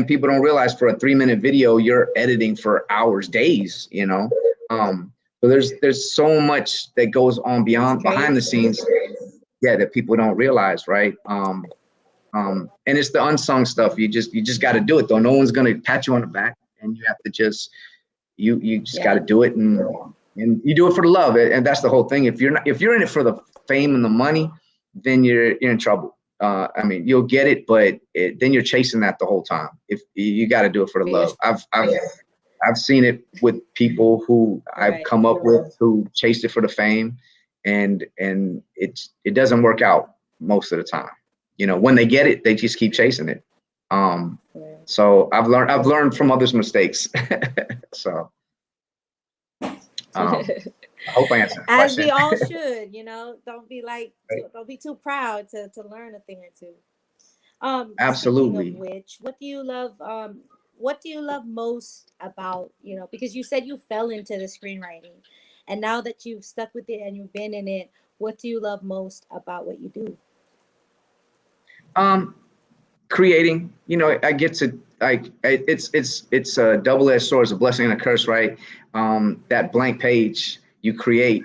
people don't realize for a 3-minute video, you're editing for hours, days, you know. So there's so much that goes on behind the scenes, that people don't realize, right? And it's the unsung stuff. You just got to do it though. No one's gonna pat you on the back, and you have to just you just got to do it, and you do it for the love. And that's the whole thing. If you're in it for the fame and the money, then you're in trouble. I mean, you'll get it, but then you're chasing that the whole time. If you got to do it for the love. I've seen it with people who I've come up with who chased it for the fame, and it doesn't work out most of the time. You know, when they get it, they just keep chasing it. So I've learned from others' mistakes. So I hope I answered the question. As we all should, you know, don't be too proud to learn a thing or two. Absolutely. Speaking of which, what do you love most about, you know, because you said you fell into the screenwriting, and now that you've stuck with it and you've been in it, what do you love most about what you do? Creating, you know, I get to it's a double-edged sword, it's a blessing and a curse, right? That blank page you create,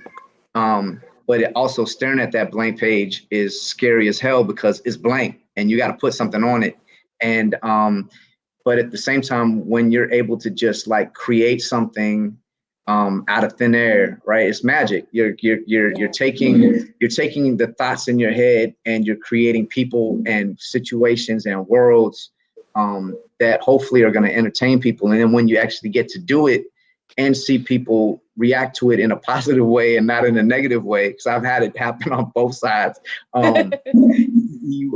but it also staring at that blank page is scary as hell because it's blank and you got to put something on it. And but at the same time, when you're able to just like create something out of thin air, right? It's magic. You're taking the thoughts in your head and you're creating people and situations and worlds that hopefully are going to entertain people. And then when you actually get to do it and see people react to it in a positive way and not in a negative way, because I've had it happen on both sides. You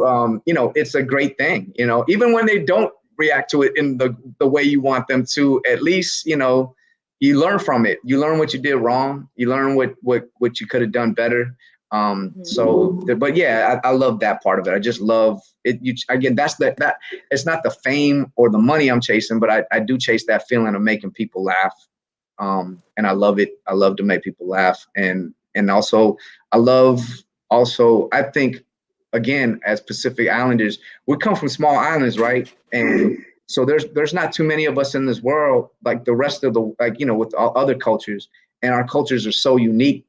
know, it's a great thing. You know, even when they don't react to it in the way you want them to, at least, you know, you learn from it. You learn what you did wrong. You learn what you could have done better. But yeah, I love that part of it. I just love it. Again, that's that it's not the fame or the money I'm chasing, but I do chase that feeling of making people laugh. And I love it. I love to make people laugh. And also I think, again, as Pacific Islanders, we come from small islands, right? And so there's not too many of us in this world, like the rest of the, like, you know, with all other cultures, and our cultures are so unique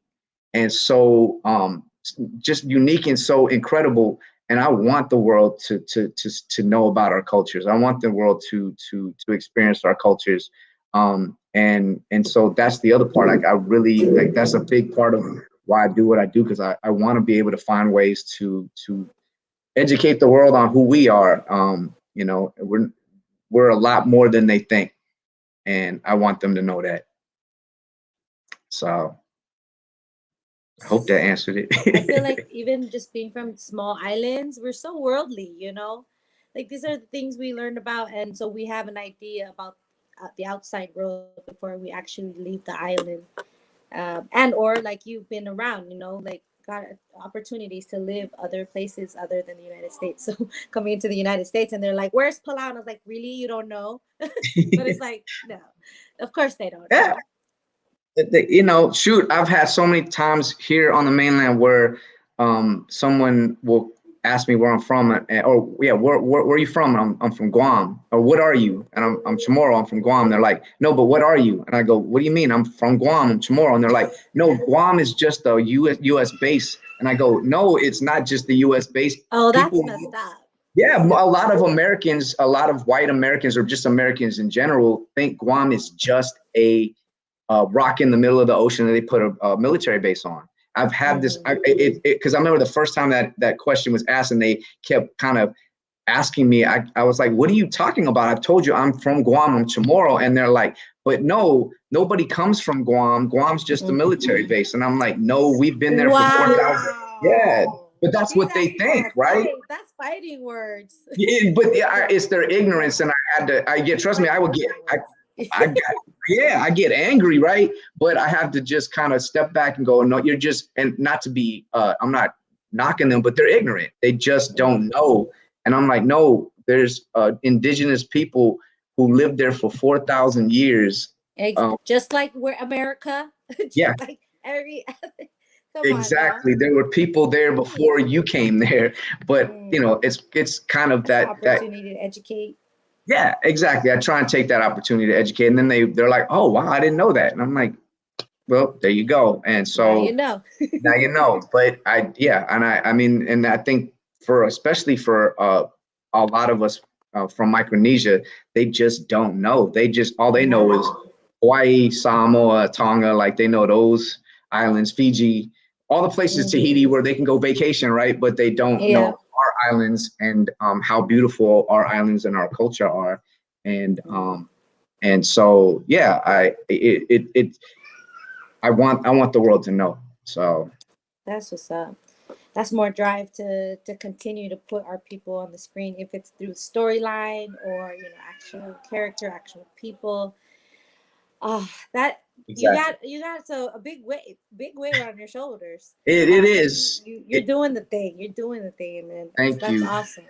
and so just unique and so incredible. And I want the world to know about our cultures. I want the world to experience our cultures. And so that's the other part. Like, I really, like, that's a big part of why I do what I do, because I want to be able to find ways to educate the world on who we are. You know, we're a lot more than they think, and I want them to know that. So I hope that answered it. I feel like even just being from small islands, we're so worldly, you know? Like, these are the things we learned about, and so we have an idea about the outside world before we actually leave the island. And or like, you've been around, you know, like, got opportunities to live other places other than the United States. So coming into the United States, and they're like, "Where's Palau?" And I was like, "Really? You don't know?" But it's like, no, of course they don't Yeah. know. You know, shoot, I've had so many times here on the mainland where someone will ask me where I'm from, or yeah, where are you from? And I'm from Guam. Or what are you? And I'm Chamorro. I'm from Guam. They're like, no, but what are you? And I go, what do you mean? I'm from Guam. I'm Chamorro. And they're like, no, Guam is just a U.S. base. And I go, no, it's not just the U.S. base. Oh, that's messed up. Yeah, a lot of Americans, a lot of white Americans, or just Americans in general, think Guam is just a rock in the middle of the ocean that they put a military base on. I've had this, because I remember the first time that question was asked, and they kept kind of asking me, I was like, what are you talking about? I've told you I'm from Guam, I'm Chamorro. And they're like, but no, nobody comes from Guam. Guam's just a military base. And I'm like, no, we've been there for 4,000. Yeah, but that's See, what they think, right? That's fighting words. Yeah, but yeah, it's their ignorance. And trust me, I get angry, right? But I have to just kind of step back and go, no, you're just, and not to be, I'm not knocking them, but they're ignorant. They just don't know. And I'm like, no, there's indigenous people who lived there for 4,000 years. Just like we're America. Yeah. Like every Exactly. There were people there before you came there, but you know, it's kind of that opportunity to educate. Yeah, exactly. I try and take that opportunity to educate, and then they're like, "Oh, wow, I didn't know that," and I'm like, "Well, there you go." And so now you know. Now you know. But I mean, and I think especially for a lot of us from Micronesia, they just don't know. All they know is Hawaii, Samoa, Tonga. Like, they know those islands, Fiji, all the places, Tahiti, where they can go vacation, right? But they don't know our islands and how beautiful our islands and our culture are. And so I want the world to know. So that's what's up. That's more drive to continue to put our people on the screen, if it's through storyline or, you know, actual character, actual people. That exactly. you got so a big weight on your shoulders. It is. You're doing the thing. You're doing the thing, and that's awesome.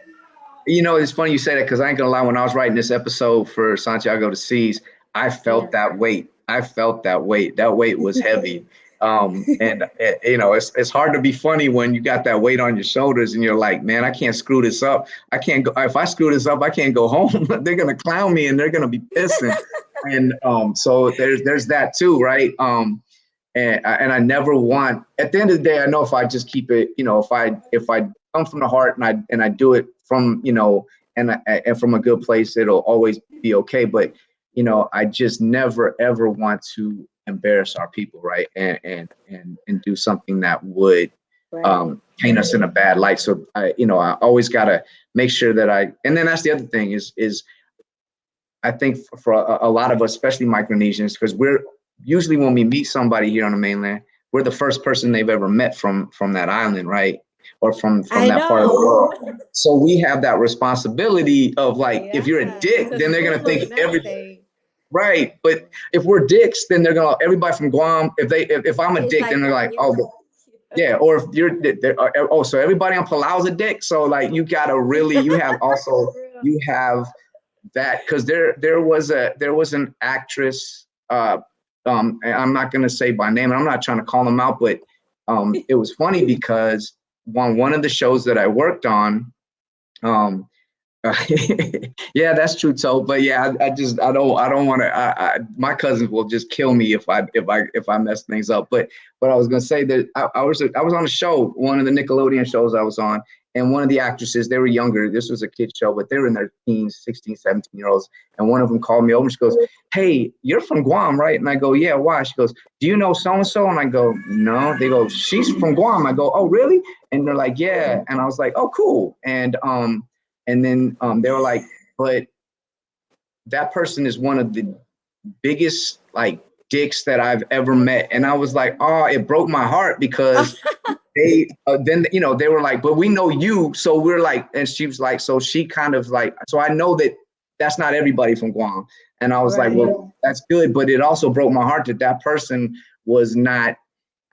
You know, it's funny you say that, because I ain't gonna lie. When I was writing this episode for Santiago to Seas, I felt that weight. That weight was heavy. And you know, it's hard to be funny when you got that weight on your shoulders and you're like, man, I can't screw this up. I can't go. If I screw this up, I can't go home. They're gonna clown me and they're gonna be pissing. And so there's that too, right? And I never want. At the end of the day, I know if I just keep it, you know, if I come from the heart and I do it from, you know, and from a good place, it'll always be okay. But you know, I just never ever want to embarrass our people, right? And do something that would paint us in a bad light. So I always gotta make sure that and then that's the other thing is I think for a lot of us, especially Micronesians, because we're usually, when we meet somebody here on the mainland, we're the first person they've ever met from that island, right? or from I that part of the know. world. So we have that responsibility of like, if you're a Yeah, dick, to then they're school gonna think them and every everything. right. But if we're dicks, then they're gonna everybody from Guam. If I'm a It's dick, then like, they're oh, like, you're. oh yeah. Or if you're so everybody on Palau's a dick. So like you gotta really For real. you have that because there was an actress and I'm not gonna say by name and I'm not trying to call them out, but it was funny because one of the shows that I worked on um yeah, that's true, Toe. But yeah, I don't want to. My cousins will just kill me if I mess things up. But I was gonna say that I was on a show, one of the Nickelodeon shows I was on, and one of the actresses, they were younger. This was a kid show, but they were in their teens, 16, 17-year-olds. And one of them called me over. And she goes, "Hey, you're from Guam, right?" And I go, "Yeah, why?" She goes, "Do you know so and so?" And I go, "No." They go, "She's from Guam." I go, "Oh, really?" And they're like, "Yeah." And I was like, "Oh, cool." And then they were like, but that person is one of the biggest like dicks that I've ever met. And I was like, oh, it broke my heart because they then they were like, but we know you, so we're like, and she was like, so she kind of like, so I know that that's not everybody from Guam. And I was like, well, that's good, but it also broke my heart that that person was not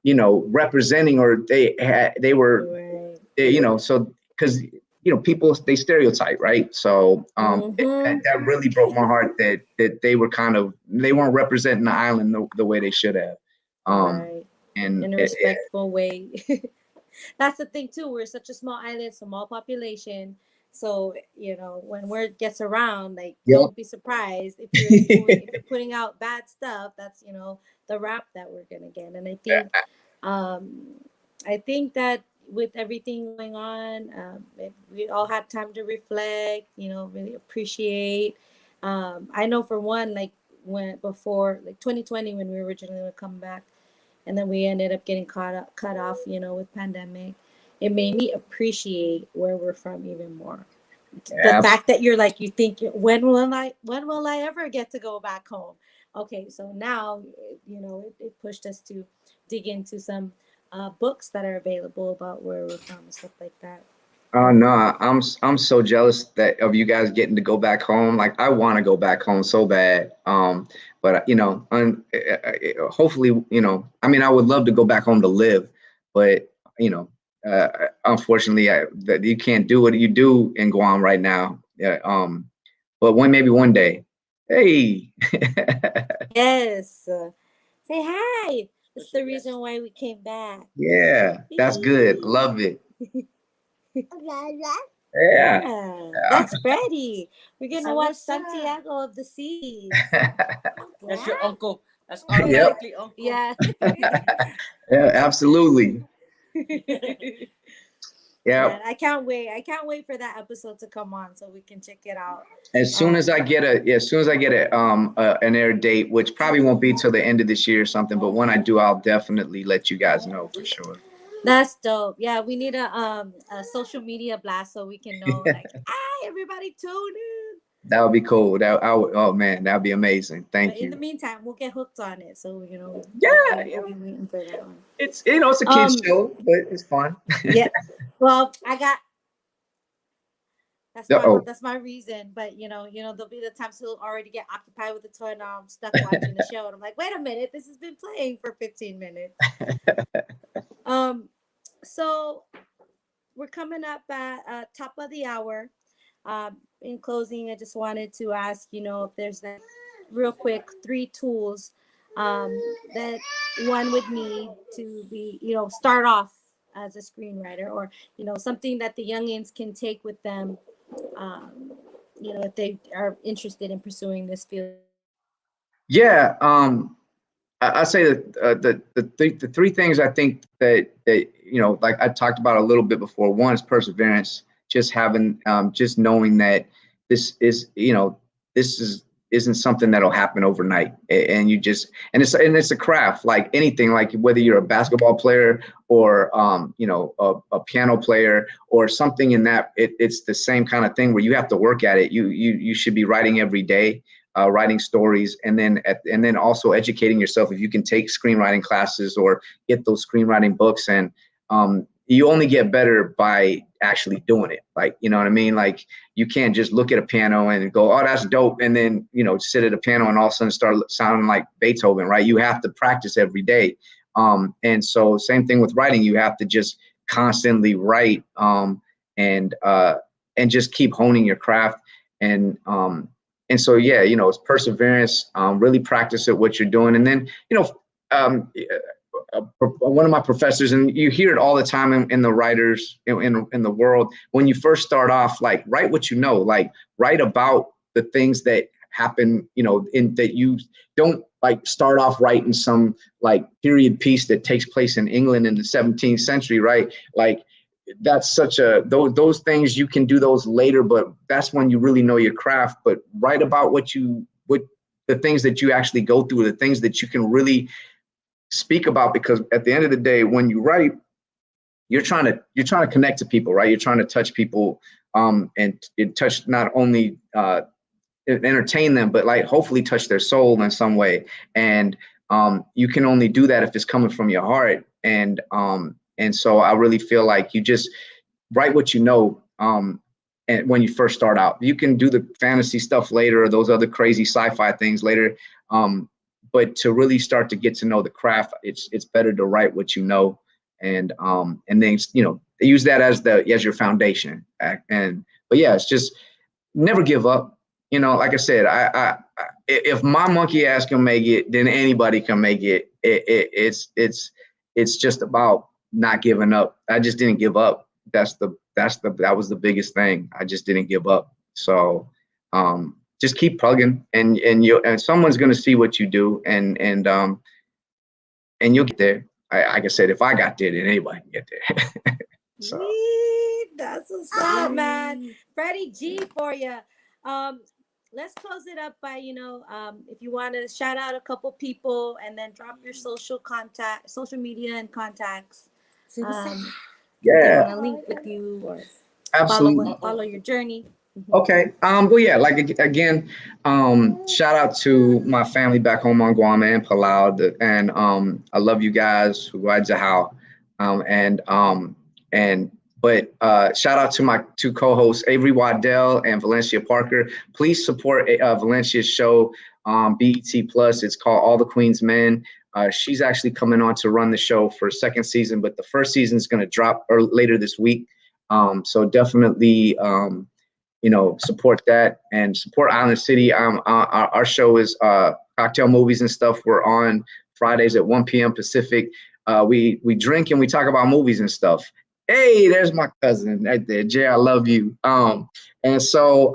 representing, or they were so because people, they stereotype, right? So that really broke my heart that they weren't representing the island the way they should have. Right. And In a respectful way. That's the thing too. We're such a small island, small population. So when word gets around, like, yeah. don't be surprised if you're putting out bad stuff. That's the rap that we're gonna get. And um, I think that with everything going on, if we all had time to reflect. Really appreciate. I know for one, like when before like 2020 when we originally would come back, and then we ended up getting cut off, with pandemic. It made me appreciate where we're from even more. The fact that you're like, you think, when will I ever get to go back home? Okay, so now it pushed us to dig into some books that are available about where we're from and stuff like that. Oh no, I'm so jealous that of you guys getting to go back home. Like I want to go back home so bad. But hopefully, I mean, I would love to go back home to live, but unfortunately, that you can't do what you do in Guam right now. Yeah. But maybe one day. Hey. Yes. Say hi. That's the reason why we came back. Yeah, that's good. Love it. Yeah. Yeah, that's Freddie. We're gonna watch Santiago of the Seas. That's your uncle. That's our Yep. likely uncle. Yeah. Yeah, absolutely. Yeah. Man, I can't wait. I can't wait for that episode to come on so we can check it out. As soon as I get an air date, which probably won't be till the end of this year or something, but when I do, I'll definitely let you guys know for sure. That's dope. Yeah, we need a social media blast so we can know, like, hi everybody, tune in. That would be cool. Oh man, that would be amazing. But Thank in the you. meantime, we'll get hooked on it. So Yeah, we'll be waiting for that one. it's it's a kid's show, but it's fun. Yeah. Well, Uh-oh. that's my reason. But there'll be the times he'll already get occupied with the toy, and I'm stuck watching the show, and I'm like, wait a minute, this has been playing for 15 minutes. So we're coming up at top of the hour. In closing, I just wanted to ask, if there's that real quick 3 tools that one would need to be, start off as a screenwriter, or something that the youngins can take with them, if they are interested in pursuing this field. Yeah. I say that the 3 things I think that like I talked about a little bit before. One is perseverance, just having just knowing that this is isn't something that'll happen overnight, and it's a craft like anything, like whether you're a basketball player or a piano player or something in that it's the same kind of thing where you have to work at it. You should be writing every day. Writing stories, and then also educating yourself if you can take screenwriting classes or get those screenwriting books, and you only get better by actually doing it. Like, you know what I mean? Like, you can't just look at a piano and go, oh, that's dope. And then, you know, sit at a piano and all of a sudden start sounding like Beethoven, right? You have to practice every day. And so same thing with writing, you have to just constantly write, and just keep honing your craft. And so, yeah, you know, it's perseverance, really practice at what you're doing. And then, you know, one of my professors, and you hear it all the time in the writers in the world, when you first start off, like, write what you know, like, write about the things that happen, you know, in that you don't like start off writing some like period piece that takes place in England in the 17th century, right? Like, that's such a, those things, you can do those later, but that's when you really know your craft. But write about what the things that you actually go through, the things that you can really speak about, because at the end of the day, when you write, you're trying to connect to people, right? You're trying to touch people, and it touch not only entertain them, but like hopefully touch their soul in some way. And you can only do that if it's coming from your heart. And so I really feel like you just write what you know. And when you first start out, you can do the fantasy stuff later, or those other crazy sci-fi things later. But to really start to get to know the craft, it's better to write what you know, and then, you know, use that as your foundation. But yeah, it's just never give up. You know, like I said, I if my monkey ass can make it, then anybody can make it. It's just about not giving up. I just didn't give up. That was the biggest thing. I just didn't give up. So just keep plugging, and someone's gonna see what you do, and you'll get there. Like I said, if I got there, then anybody can get there. So. That's what's up, man. Freddie G for you. Let's close it up by, you know, if you want to shout out a couple people and then drop your social media and contacts. Yeah. They want to link with you or absolutely follow your journey. Okay. Well, yeah, like, again, shout out to my family back home on Guam and Palau, and I love you guys who ride Jahal. But shout out to my two co-hosts, Avery Waddell and Valencia Parker. Please support Valencia's show, BET Plus. It's called All the Queen's Men. She's actually coming on to run the show for a second season, but the first season is going to drop later this week. So definitely, you know, support that and support Island City. Our show is cocktail movies and stuff. We're on Fridays at 1 p.m. Pacific. We drink and we talk about movies and stuff. Hey, there's my cousin right there, Jay. I love you. And so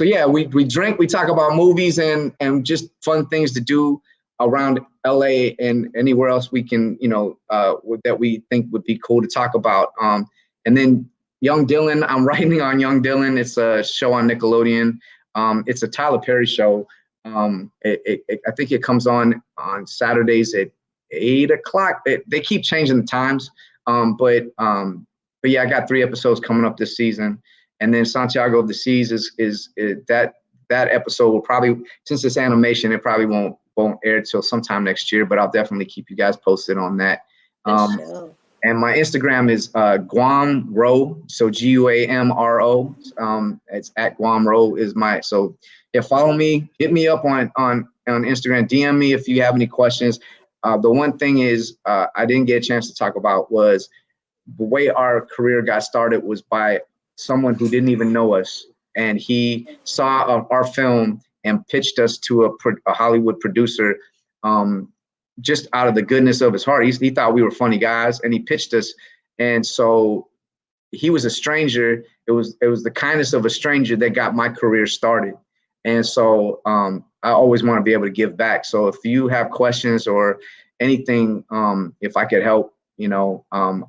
yeah, we drink, we talk about movies and just fun things to do around LA and anywhere else we can, you know, that we think would be cool to talk about. And then Young Dylan, I'm writing on Young Dylan. It's a show on Nickelodeon. It's a Tyler Perry show. I think it comes on Saturdays at 8 o'clock. They keep changing the times. But yeah, I got 3 episodes coming up this season. And then Santiago of the Seas is that episode will probably, since it's animation, it probably won't air till sometime next year, but I'll definitely keep you guys posted on that. And my Instagram is Guamro, so GUAMRO. It's at Guamro is so yeah, follow me, hit me up on Instagram, DM me if you have any questions. The one thing is I didn't get a chance to talk about was the way our career got started was by someone who didn't even know us, and he saw our film and pitched us to a Hollywood producer. Just out of the goodness of his heart. He thought we were funny guys, and he pitched us. And so he was a stranger. It was the kindness of a stranger that got my career started. And so I always want to be able to give back. So if you have questions or anything, if I could help, you know,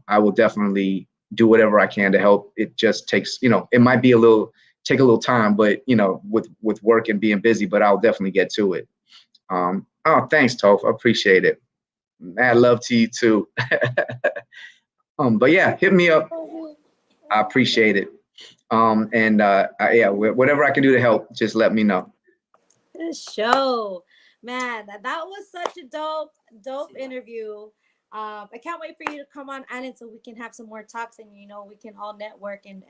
I will definitely do whatever I can to help. It just takes, you know, it might be take a little time, but, you know, with work and being busy, but I'll definitely get to it. Oh, thanks, Toph. I appreciate it. Mad love to you too. But yeah, hit me up. I appreciate it. Yeah, whatever I can do to help, just let me know. Good show, man. That was such a dope interview. I can't wait for you to come on island so we can have some more talks and we can all network and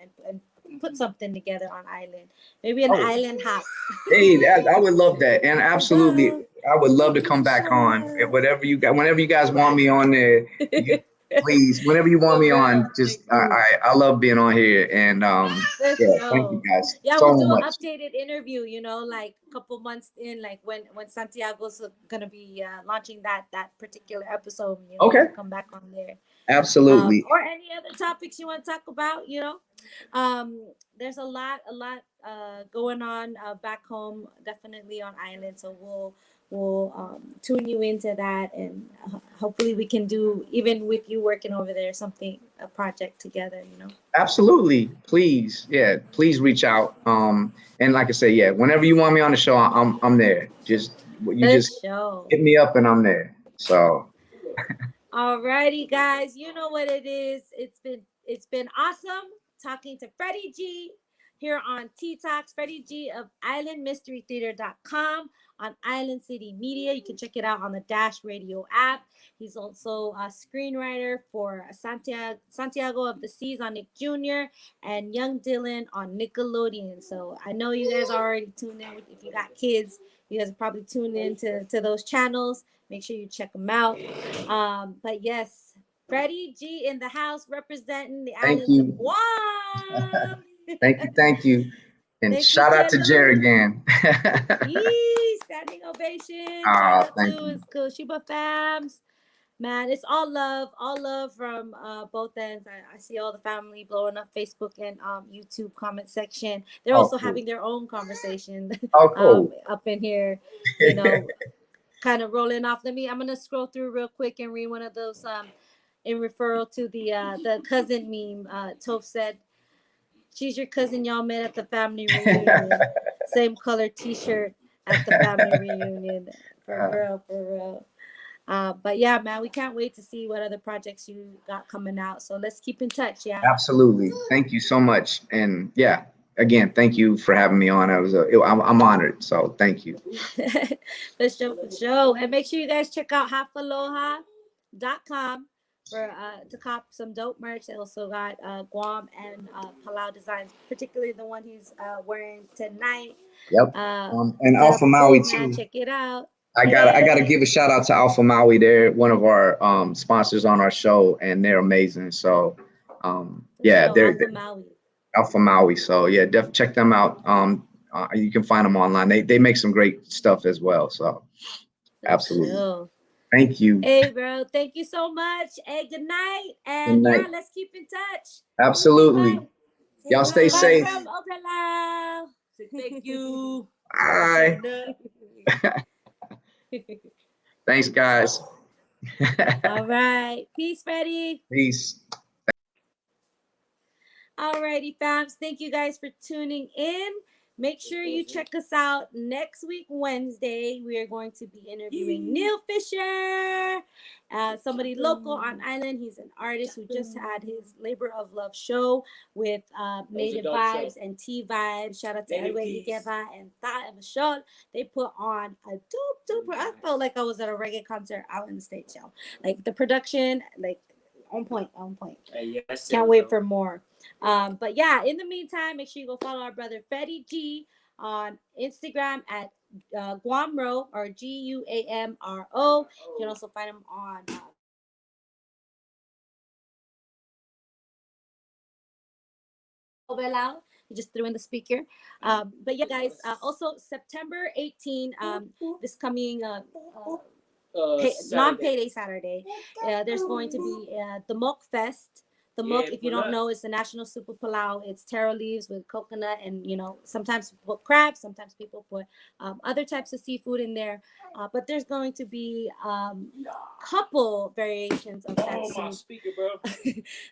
put something together on island. Maybe an island hop. Hey, I would love that, and absolutely, I would love to come back on. Whatever you got, whenever you guys want me on there, please, whenever you want me on, just I love being on here, and thank you guys so we'll do an much. updated interview. Like a couple months in, like when Santiago's gonna be launching that particular episode. Okay. Come back on there. Absolutely. Or any other topics you want to talk about. There's a lot going on back home, definitely on island. So we'll tune you into that, and hopefully we can do, even with you working over there, a project together. Absolutely. Please, please reach out. And like I say, whenever you want me on the show, I'm there. Just hit me up, and I'm there. So. Alrighty, guys, you know what it is. It's been awesome talking to Freddie G here on TTalks. Freddie G of IslandMysteryTheater.com on Island City Media. You can check it out on the Dash Radio app. He's also a screenwriter for Santiago of the Seas on Nick Jr. and Young Dylan on Nickelodeon. So I know you guys are already tuned in. If you got kids, you guys are probably tuned in to those channels. Make sure you check them out. But yes, Freddie G in the house representing the islands of Guam. Thank you. And shout out to Jerry again. Standing ovation. Shout out to Koshiba fams. Man, it's all love from both ends. I see all the family blowing up Facebook and YouTube comment section. They're also having their own conversation up in here, kind of rolling off. I'm gonna scroll through real quick and read one of those in referral to the cousin meme. Toph said, "She's your cousin y'all met at the family reunion. Same color t-shirt at the family reunion." For real. But yeah, man, we can't wait to see what other projects you got coming out. So let's keep in touch. Yeah. Absolutely. Thank you so much. And again, thank you for having me on. I'm honored. So thank you. For sure. And make sure you guys check out halfaloha.com to cop some dope merch. They also got Guam and Palau designs, particularly the one he's wearing tonight. Yep. And Alpha Maui too. Check it out. I gotta give a shout out to Alpha Maui. They're one of our sponsors on our show, and they're amazing. So they're Alpha Maui. So check them out. You can find them online. They make some great stuff as well. So absolutely. Thank you. Hey, bro. Thank you so much. Hey, good night. And let's keep in touch. Absolutely. Y'all stay safe. From Obelau. Thank you. Bye. Thanks, guys. All right. Peace, Freddie. Peace. All righty, fams. Thank you guys for tuning in. Make sure you check us out next week, Wednesday. We are going to be interviewing Neil Fisher, somebody local on island. He's an artist who just had his Labor of Love show with Native Vibes and T Vibes. Shout out to Edway Igeva and Tha and Michelle. They put on a dope. I felt like I was at a reggae concert out in the States, y'all. Like the production, like on point. Yes, can't wait for more. But yeah, in the meantime, make sure you go follow our brother Freddie G on Instagram at Guamro or GUAMRO. You can also find him on Obelau. He just threw in the speaker. But yeah, guys, also September 18, this coming non-payday Saturday, there's going to be the Mok Fest. The mok, if you don't know, is the national soup of Palau. It's taro leaves with coconut, and sometimes people put crab, sometimes people put other types of seafood in there. But there's going to be couple variations of that soup.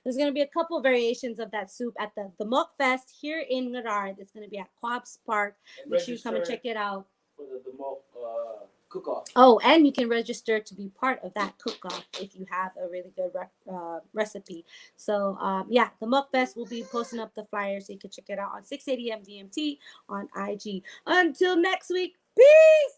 There's going to be a couple variations of that soup at the Mok Fest here in Ngarard. It's going to be at Quab's Park. Make sure you come and check it out. For the Mok cook-off. Oh, and you can register to be part of that cook-off if you have a really good recipe. So, the Muk Fest will be posting up the flyers so you can check it out on 680 MVMT on IG. Until next week, peace!